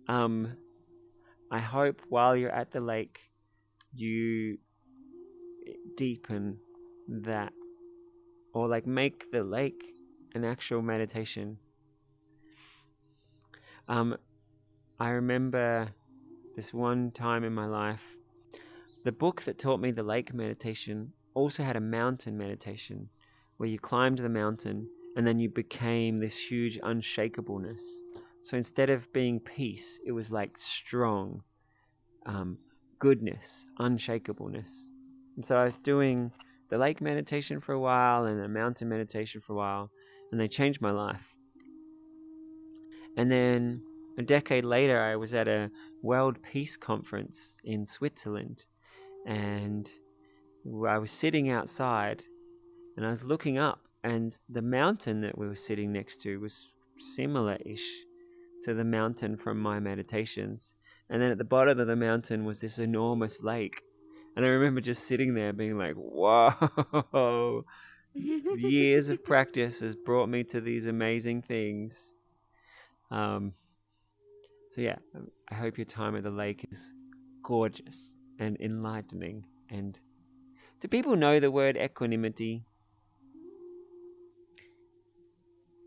I hope while you're at the lake, you deepen that, or like make the lake an actual meditation. I remember this one time in my life, the book that taught me the lake meditation also had a mountain meditation where you climbed the mountain and then you became this huge unshakableness. So instead of being peace, it was like strong goodness, unshakableness. And so I was doing the lake meditation for a while and the mountain meditation for a while, and they changed my life. And then a decade later, I was at a World Peace Conference in Switzerland, and I was sitting outside and I was looking up, and the mountain that we were sitting next to was similar-ish to the mountain from my meditations. And then at the bottom of the mountain was this enormous lake. And I remember just sitting there being like, whoa, years of practice has brought me to these amazing things. So yeah, I hope your time at the lake is gorgeous and enlightening. And do people know the word equanimity?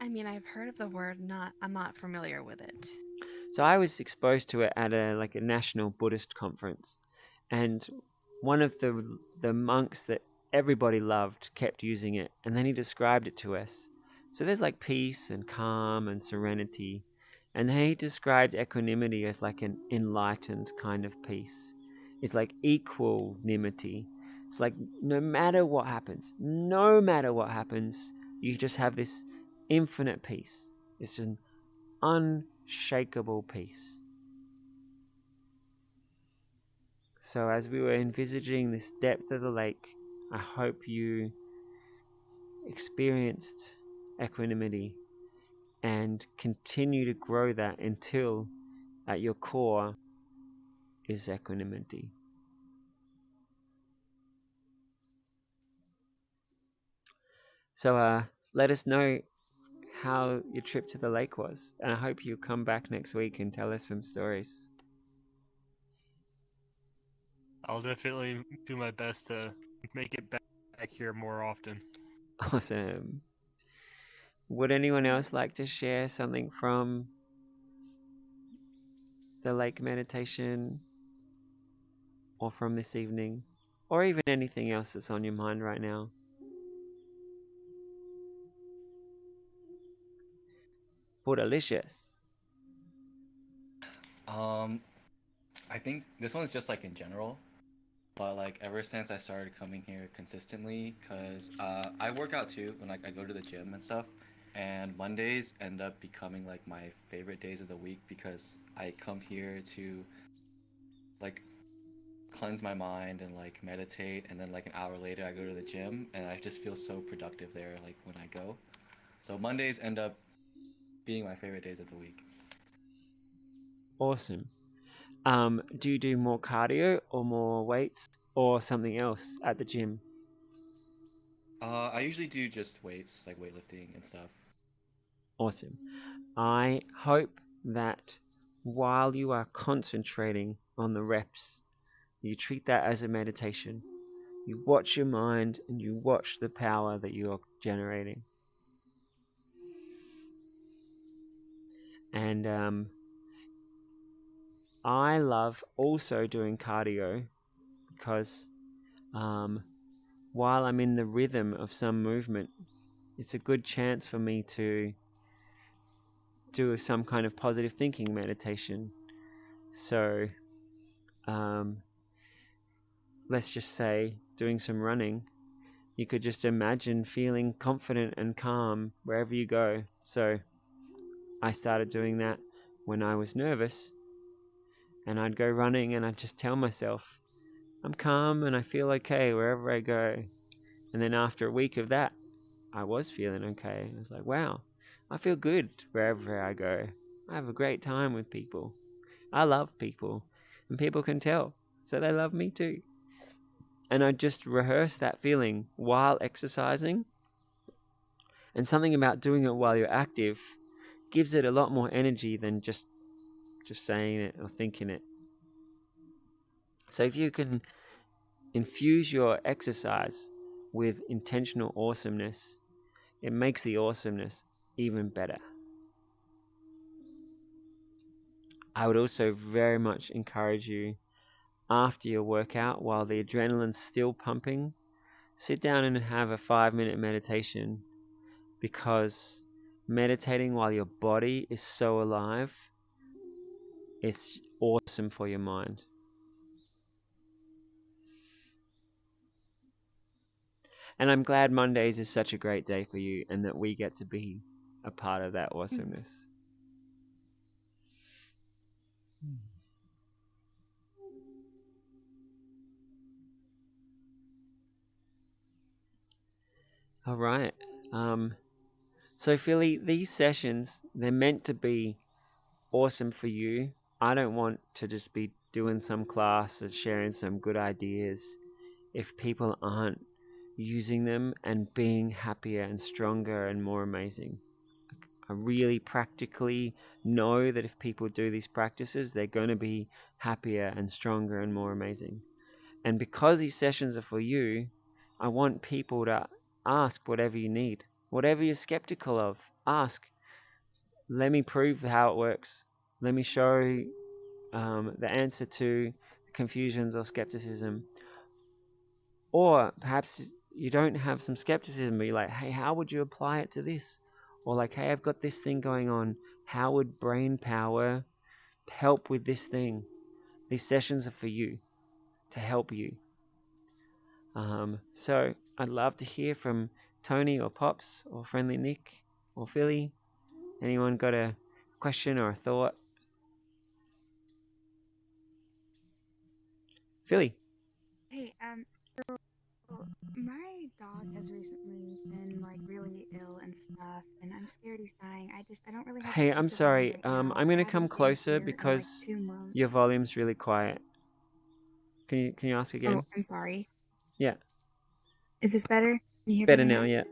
I mean, I've heard of the word, I'm not familiar with it. So I was exposed to it at a national Buddhist conference, and one of the monks that everybody loved kept using it, and then he described it to us. So there's like peace and calm and serenity, and then he described equanimity as like an enlightened kind of peace. It's like equanimity. It's like no matter what happens, you just have this infinite peace. It's an unshakable peace. So as we were envisaging this depth of the lake, I hope you experienced equanimity and continue to grow that until at your core is equanimity. So let us know how your trip to the lake was, and I hope you come back next week and tell us some stories. I'll definitely do my best to make it back here more often. Awesome. Would anyone else like to share something from the lake meditation or from this evening, or even anything else that's on your mind right now? Buddhalicious. I think this one's just like in general, but like ever since I started coming here consistently, cause I work out too when I go to the gym and stuff, and Mondays end up becoming like my favorite days of the week because I come here to like cleanse my mind and like meditate, and then like an hour later I go to the gym and I just feel so productive there like when I go. So Mondays end up being my favorite days of the week. Awesome. Do you do more cardio or more weights or something else at the gym? I usually do just weights, like weightlifting and stuff. Awesome. I hope that while you are concentrating on the reps, you treat that as a meditation. You watch your mind and you watch the power that you are generating. And I love also doing cardio because while I'm in the rhythm of some movement, it's a good chance for me to do some kind of positive thinking meditation. So let's just say doing some running, you could just imagine feeling confident and calm wherever you go. So I started doing that when I was nervous, and I'd go running and I'd just tell myself, I'm calm and I feel okay wherever I go. And then after a week of that, I was feeling okay. I was like, wow, I feel good wherever I go. I have a great time with people. I love people, and people can tell, so they love me too. And I just rehearse that feeling while exercising. And something about doing it while you're active gives it a lot more energy than just saying it or thinking it. So if you can infuse your exercise with intentional awesomeness, it makes the awesomeness even better. I would also very much encourage you, after your workout, while the adrenaline's still pumping, sit down and have a 5-minute meditation, because meditating while your body is so alive, it's awesome for your mind. And I'm glad Mondays is such a great day for you, and that we get to be a part of that awesomeness. All right. So Philly, these sessions, they're meant to be awesome for you. I don't want to just be doing some class or sharing some good ideas if people aren't using them and being happier and stronger and more amazing. I really practically know that if people do these practices, they're going to be happier and stronger and more amazing. And because these sessions are for you, I want people to ask whatever you need. Whatever you're skeptical of, ask. Let me prove how it works. Let me show the answer to confusions or skepticism. Or perhaps you don't have some skepticism, but you're like, hey, how would you apply it to this? Or like, hey, I've got this thing going on. How would brain power help with this thing? These sessions are for you, to help you. So I'd love to hear from Tony or Pops or Friendly Nick or Philly. Anyone got a question or a thought? Philly. Hey, so my dog has recently been like really ill and stuff, and I'm scared he's dying. I don't really have Hey, a I'm peace of mind sorry. right now. I'm I gonna haven't come been closer here in like because 2 months. your volume's really quiet. Can you ask again? Oh, I'm sorry. Yeah. Is this better? Can you It's hear better me now, yeah.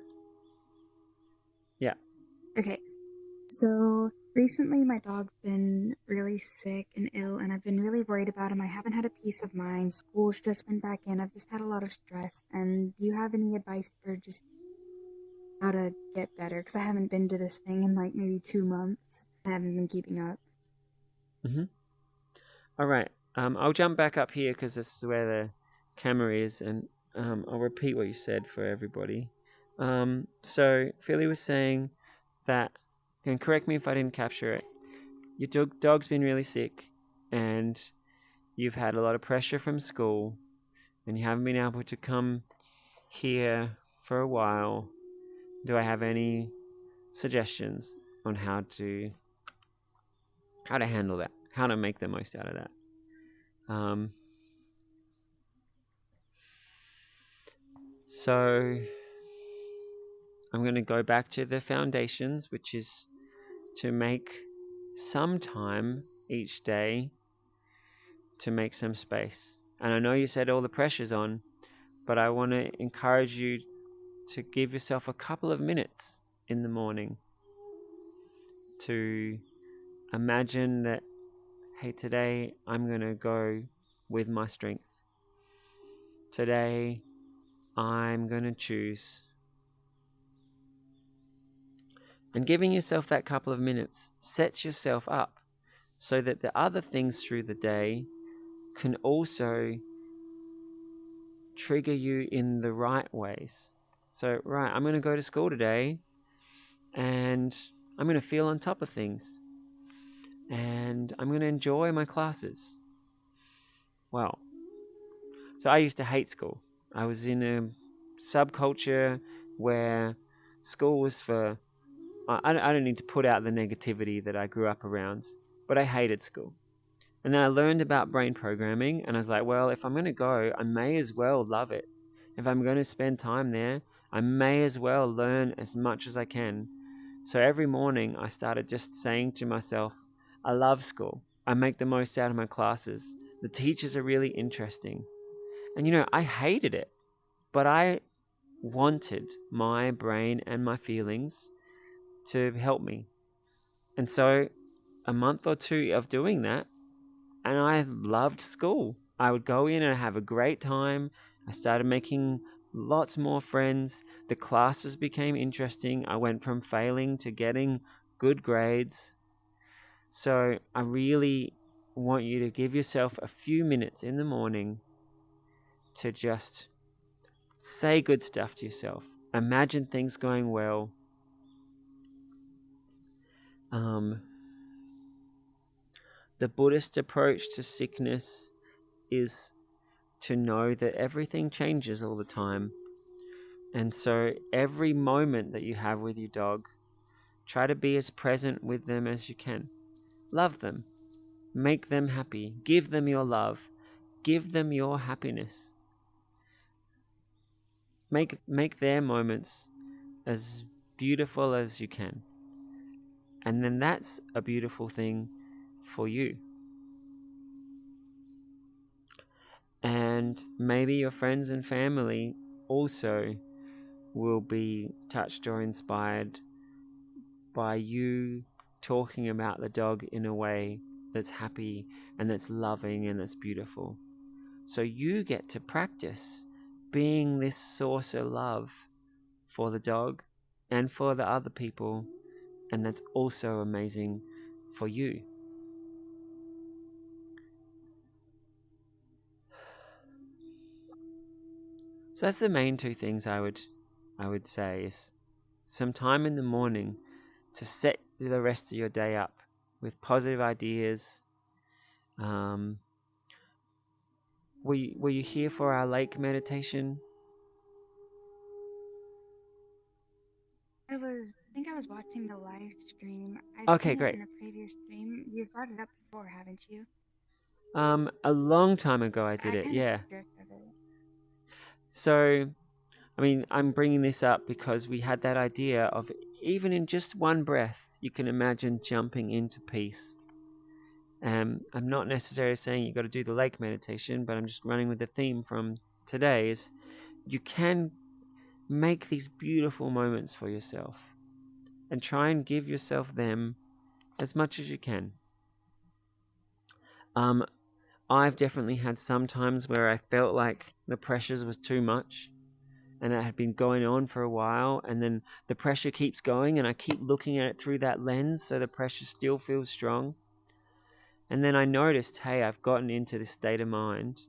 Yeah. Okay. So recently my dog's been really sick and ill, and I've been really worried about him. I haven't had a peace of mind. School's just went back in. I've just had a lot of stress. And do you have any advice for just how to get better? Because I haven't been to this thing in like maybe 2 months. I haven't been keeping up. All right. I'll jump back up here because this is where the camera is, and I'll repeat what you said for everybody. So Philly was saying that, and correct me if I didn't capture it, your dog's been really sick, and you've had a lot of pressure from school, and you haven't been able to come here for a while. Do I have any suggestions on how to handle that? How to make the most out of that? So I'm going to go back to the foundations, which is to make some time each day to make some space. And I know you said all the pressure's on, but I want to encourage you to give yourself a couple of minutes in the morning to imagine that, hey, today I'm going to go with my strength. Today I'm going to choose. And giving yourself that couple of minutes sets yourself up so that the other things through the day can also trigger you in the right ways. So, right, I'm going to go to school today and I'm going to feel on top of things. And I'm going to enjoy my classes. Well, so I used to hate school. I was in a subculture where school was for... I don't need to put out the negativity that I grew up around, but I hated school. And then I learned about brain programming, and I was like, well, if I'm going to go, I may as well love it. If I'm going to spend time there, I may as well learn as much as I can. So every morning I started just saying to myself, I love school. I make the most out of my classes. The teachers are really interesting. And you know, I hated it, but I wanted my brain and my feelings to help me. And so a month or two of doing that, and I loved school. I would go in and have a great time. I started making lots more friends. The classes became interesting. I went from failing to getting good grades. So I really want you to give yourself a few minutes in the morning to just say good stuff to yourself. Imagine things going well. The Buddhist approach to sickness is to know that everything changes all the time. And so every moment that you have with your dog, try to be as present with them as you can. Love them. Make them happy. Give them your love. Give them your happiness. Make their moments as beautiful as you can. And then that's a beautiful thing for you. And maybe your friends and family also will be touched or inspired by you talking about the dog in a way that's happy and that's loving and that's beautiful. So you get to practice being this source of love for the dog and for the other people, and that's also amazing for you. So that's the main two things I would say is some time in the morning to set the rest of your day up with positive ideas. Were you here for our lake meditation? I think I was watching the live stream. Okay, Seen great. it in a previous stream. You brought it up before, haven't you? A long time ago I did it, kind yeah. of drifted it. So, I mean, I'm bringing this up because we had that idea of even in just one breath, you can imagine jumping into peace. I'm not necessarily saying you've got to do the lake meditation, but I'm just running with the theme from today is you can make these beautiful moments for yourself and try and give yourself them as much as you can. I've definitely had some times where I felt like the pressures was too much and it had been going on for a while, and then the pressure keeps going and I keep looking at it through that lens so the pressure still feels strong. And then I noticed, hey, I've gotten into this state of mind.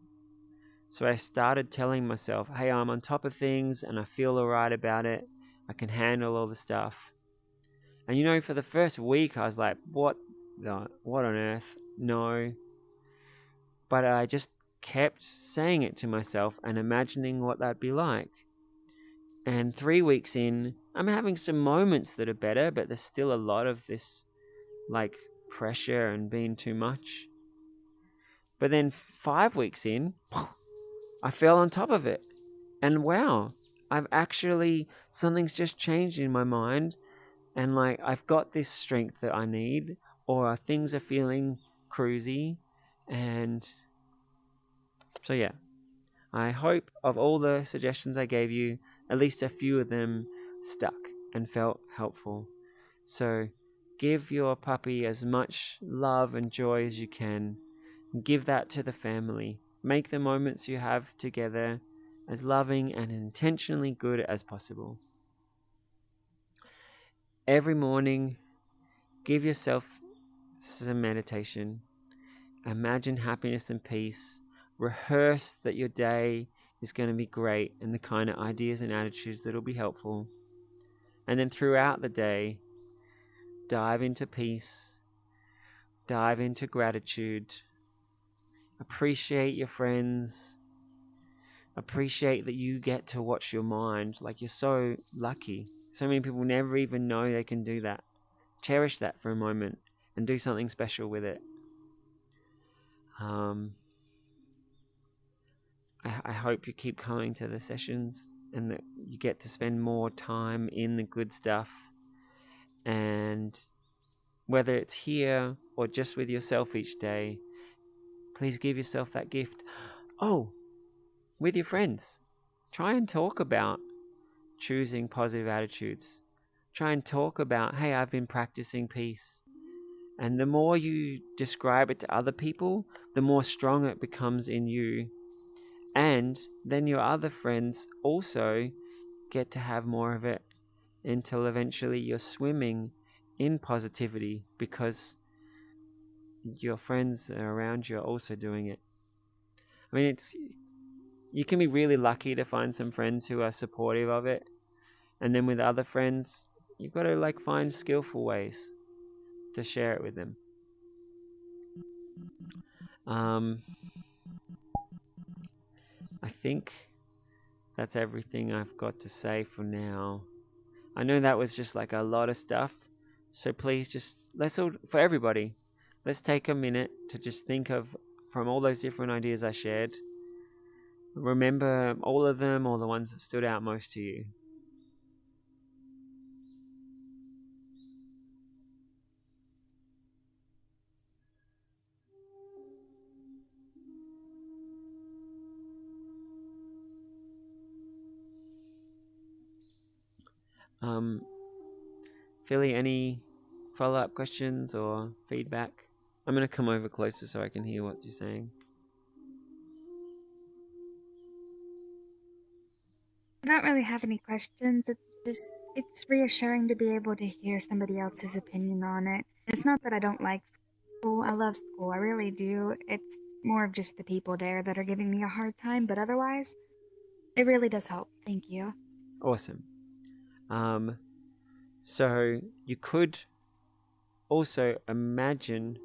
So I started telling myself, hey, I'm on top of things and I feel all right about it. I can handle all the stuff. And you know, for the first week I was like, what on earth? No. But I just kept saying it to myself and imagining what that'd be like. And 3 weeks in, I'm having some moments that are better, but there's still a lot of this like pressure and being too much. But then 5 weeks in, I fell on top of it. And wow, something's just changed in my mind. And like, I've got this strength that I need, or things are feeling cruisy. And so yeah, I hope of all the suggestions I gave you, at least a few of them stuck and felt helpful. So give your puppy as much love and joy as you can. Give that to the family. Make the moments you have together as loving and intentionally good as possible. Every morning, give yourself some meditation. Imagine happiness and peace. Rehearse that your day is going to be great and the kind of ideas and attitudes that will be helpful. And then throughout the day, dive into peace, dive into gratitude, appreciate your friends, appreciate that you get to watch your mind. Like, you're so lucky. So many people never even know they can do that. Cherish that for a moment and do something special with it. I hope you keep coming to the sessions and that you get to spend more time in the good stuff. And whether it's here or just with yourself each day, please give yourself that gift. Oh, with your friends, try and talk about choosing positive attitudes. Try and talk about, hey, I've been practicing peace. And the more you describe it to other people, the more strong it becomes in you. And then your other friends also get to have more of it until eventually you're swimming in positivity because your friends around you are also doing it. I mean, you can be really lucky to find some friends who are supportive of it. And then with other friends, you've got to find skillful ways to share it with them. I think that's everything I've got to say for now. I know that was just a lot of stuff. So please for everybody, let's take a minute to just think of, from all those different ideas I shared, remember all of them or the ones that stood out most to you. Philly, any follow-up questions or feedback? I'm going to come over closer so I can hear what you're saying. I don't really have any questions. It's reassuring to be able to hear somebody else's opinion on it. It's not that I don't like school. I love school. I really do. It's more of just the people there that are giving me a hard time, but otherwise, it really does help. Thank you. Awesome. So you could also imagine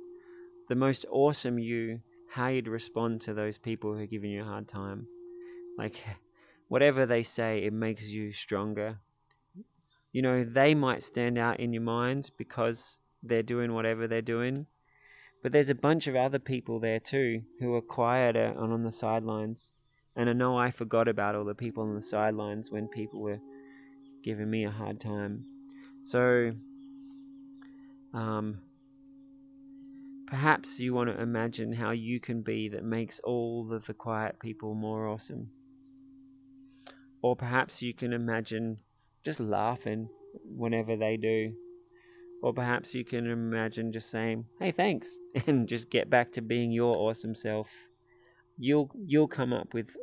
the most awesome you, how you'd respond to those people who are giving you a hard time. Whatever they say, it makes you stronger. They might stand out in your mind because they're doing whatever they're doing, but there's a bunch of other people there too who are quieter and on the sidelines. And I know I forgot about all the people on the sidelines when people were giving me a hard time. So perhaps you want to imagine how you can be that makes all of the quiet people more awesome. Or perhaps you can imagine just laughing whenever they do. Or perhaps you can imagine just saying, hey, thanks, and just get back to being your awesome self. You'll come up with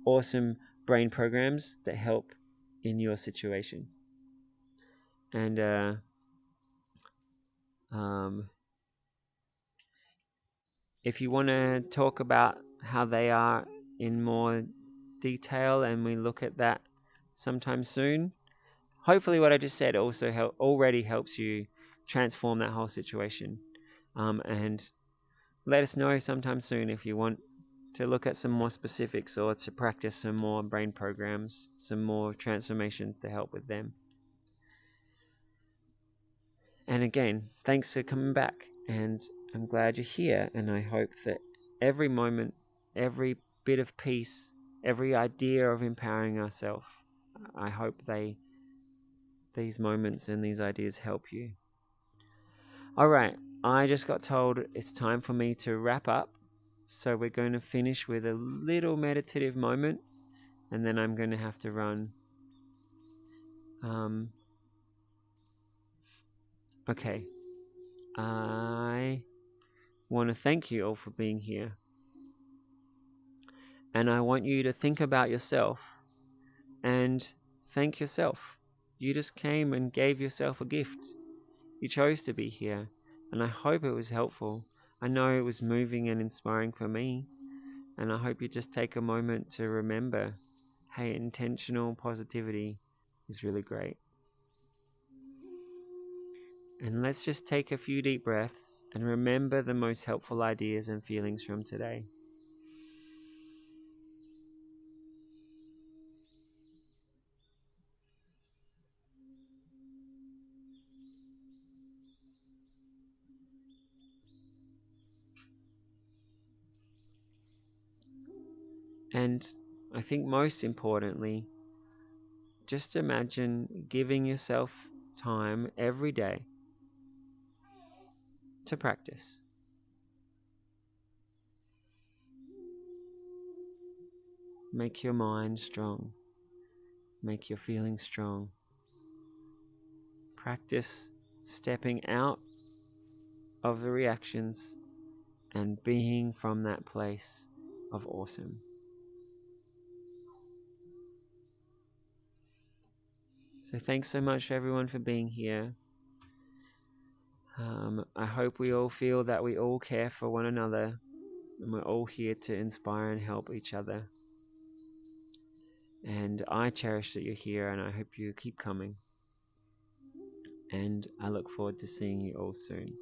awesome brain programs that help in your situation. And if you want to talk about how they are in more detail and we look at that sometime soon, hopefully what I just said also already helps you transform that whole situation. And let us know sometime soon if you want to look at some more specifics or to practice some more brain programs, some more transformations to help with them. And again, thanks for coming back, and I'm glad you're here, and I hope that every moment, every bit of peace, every idea of empowering ourselves, I hope these moments and these ideas help you. All right, I just got told it's time for me to wrap up, so we're going to finish with a little meditative moment, and then I'm going to have to run. Okay, I want to thank you all for being here. And I want you to think about yourself and thank yourself. You just came and gave yourself a gift. You chose to be here, and I hope it was helpful. I know it was moving and inspiring for me, and I hope you just take a moment to remember, hey, intentional positivity is really great. And let's just take a few deep breaths and remember the most helpful ideas and feelings from today. And I think most importantly, just imagine giving yourself time every day to practice. Make your mind strong. Make your feelings strong. Practice stepping out of the reactions and being from that place of awesome. So thanks so much everyone for being here. I hope we all feel that we all care for one another and we're all here to inspire and help each other. And I cherish that you're here and I hope you keep coming. And I look forward to seeing you all soon.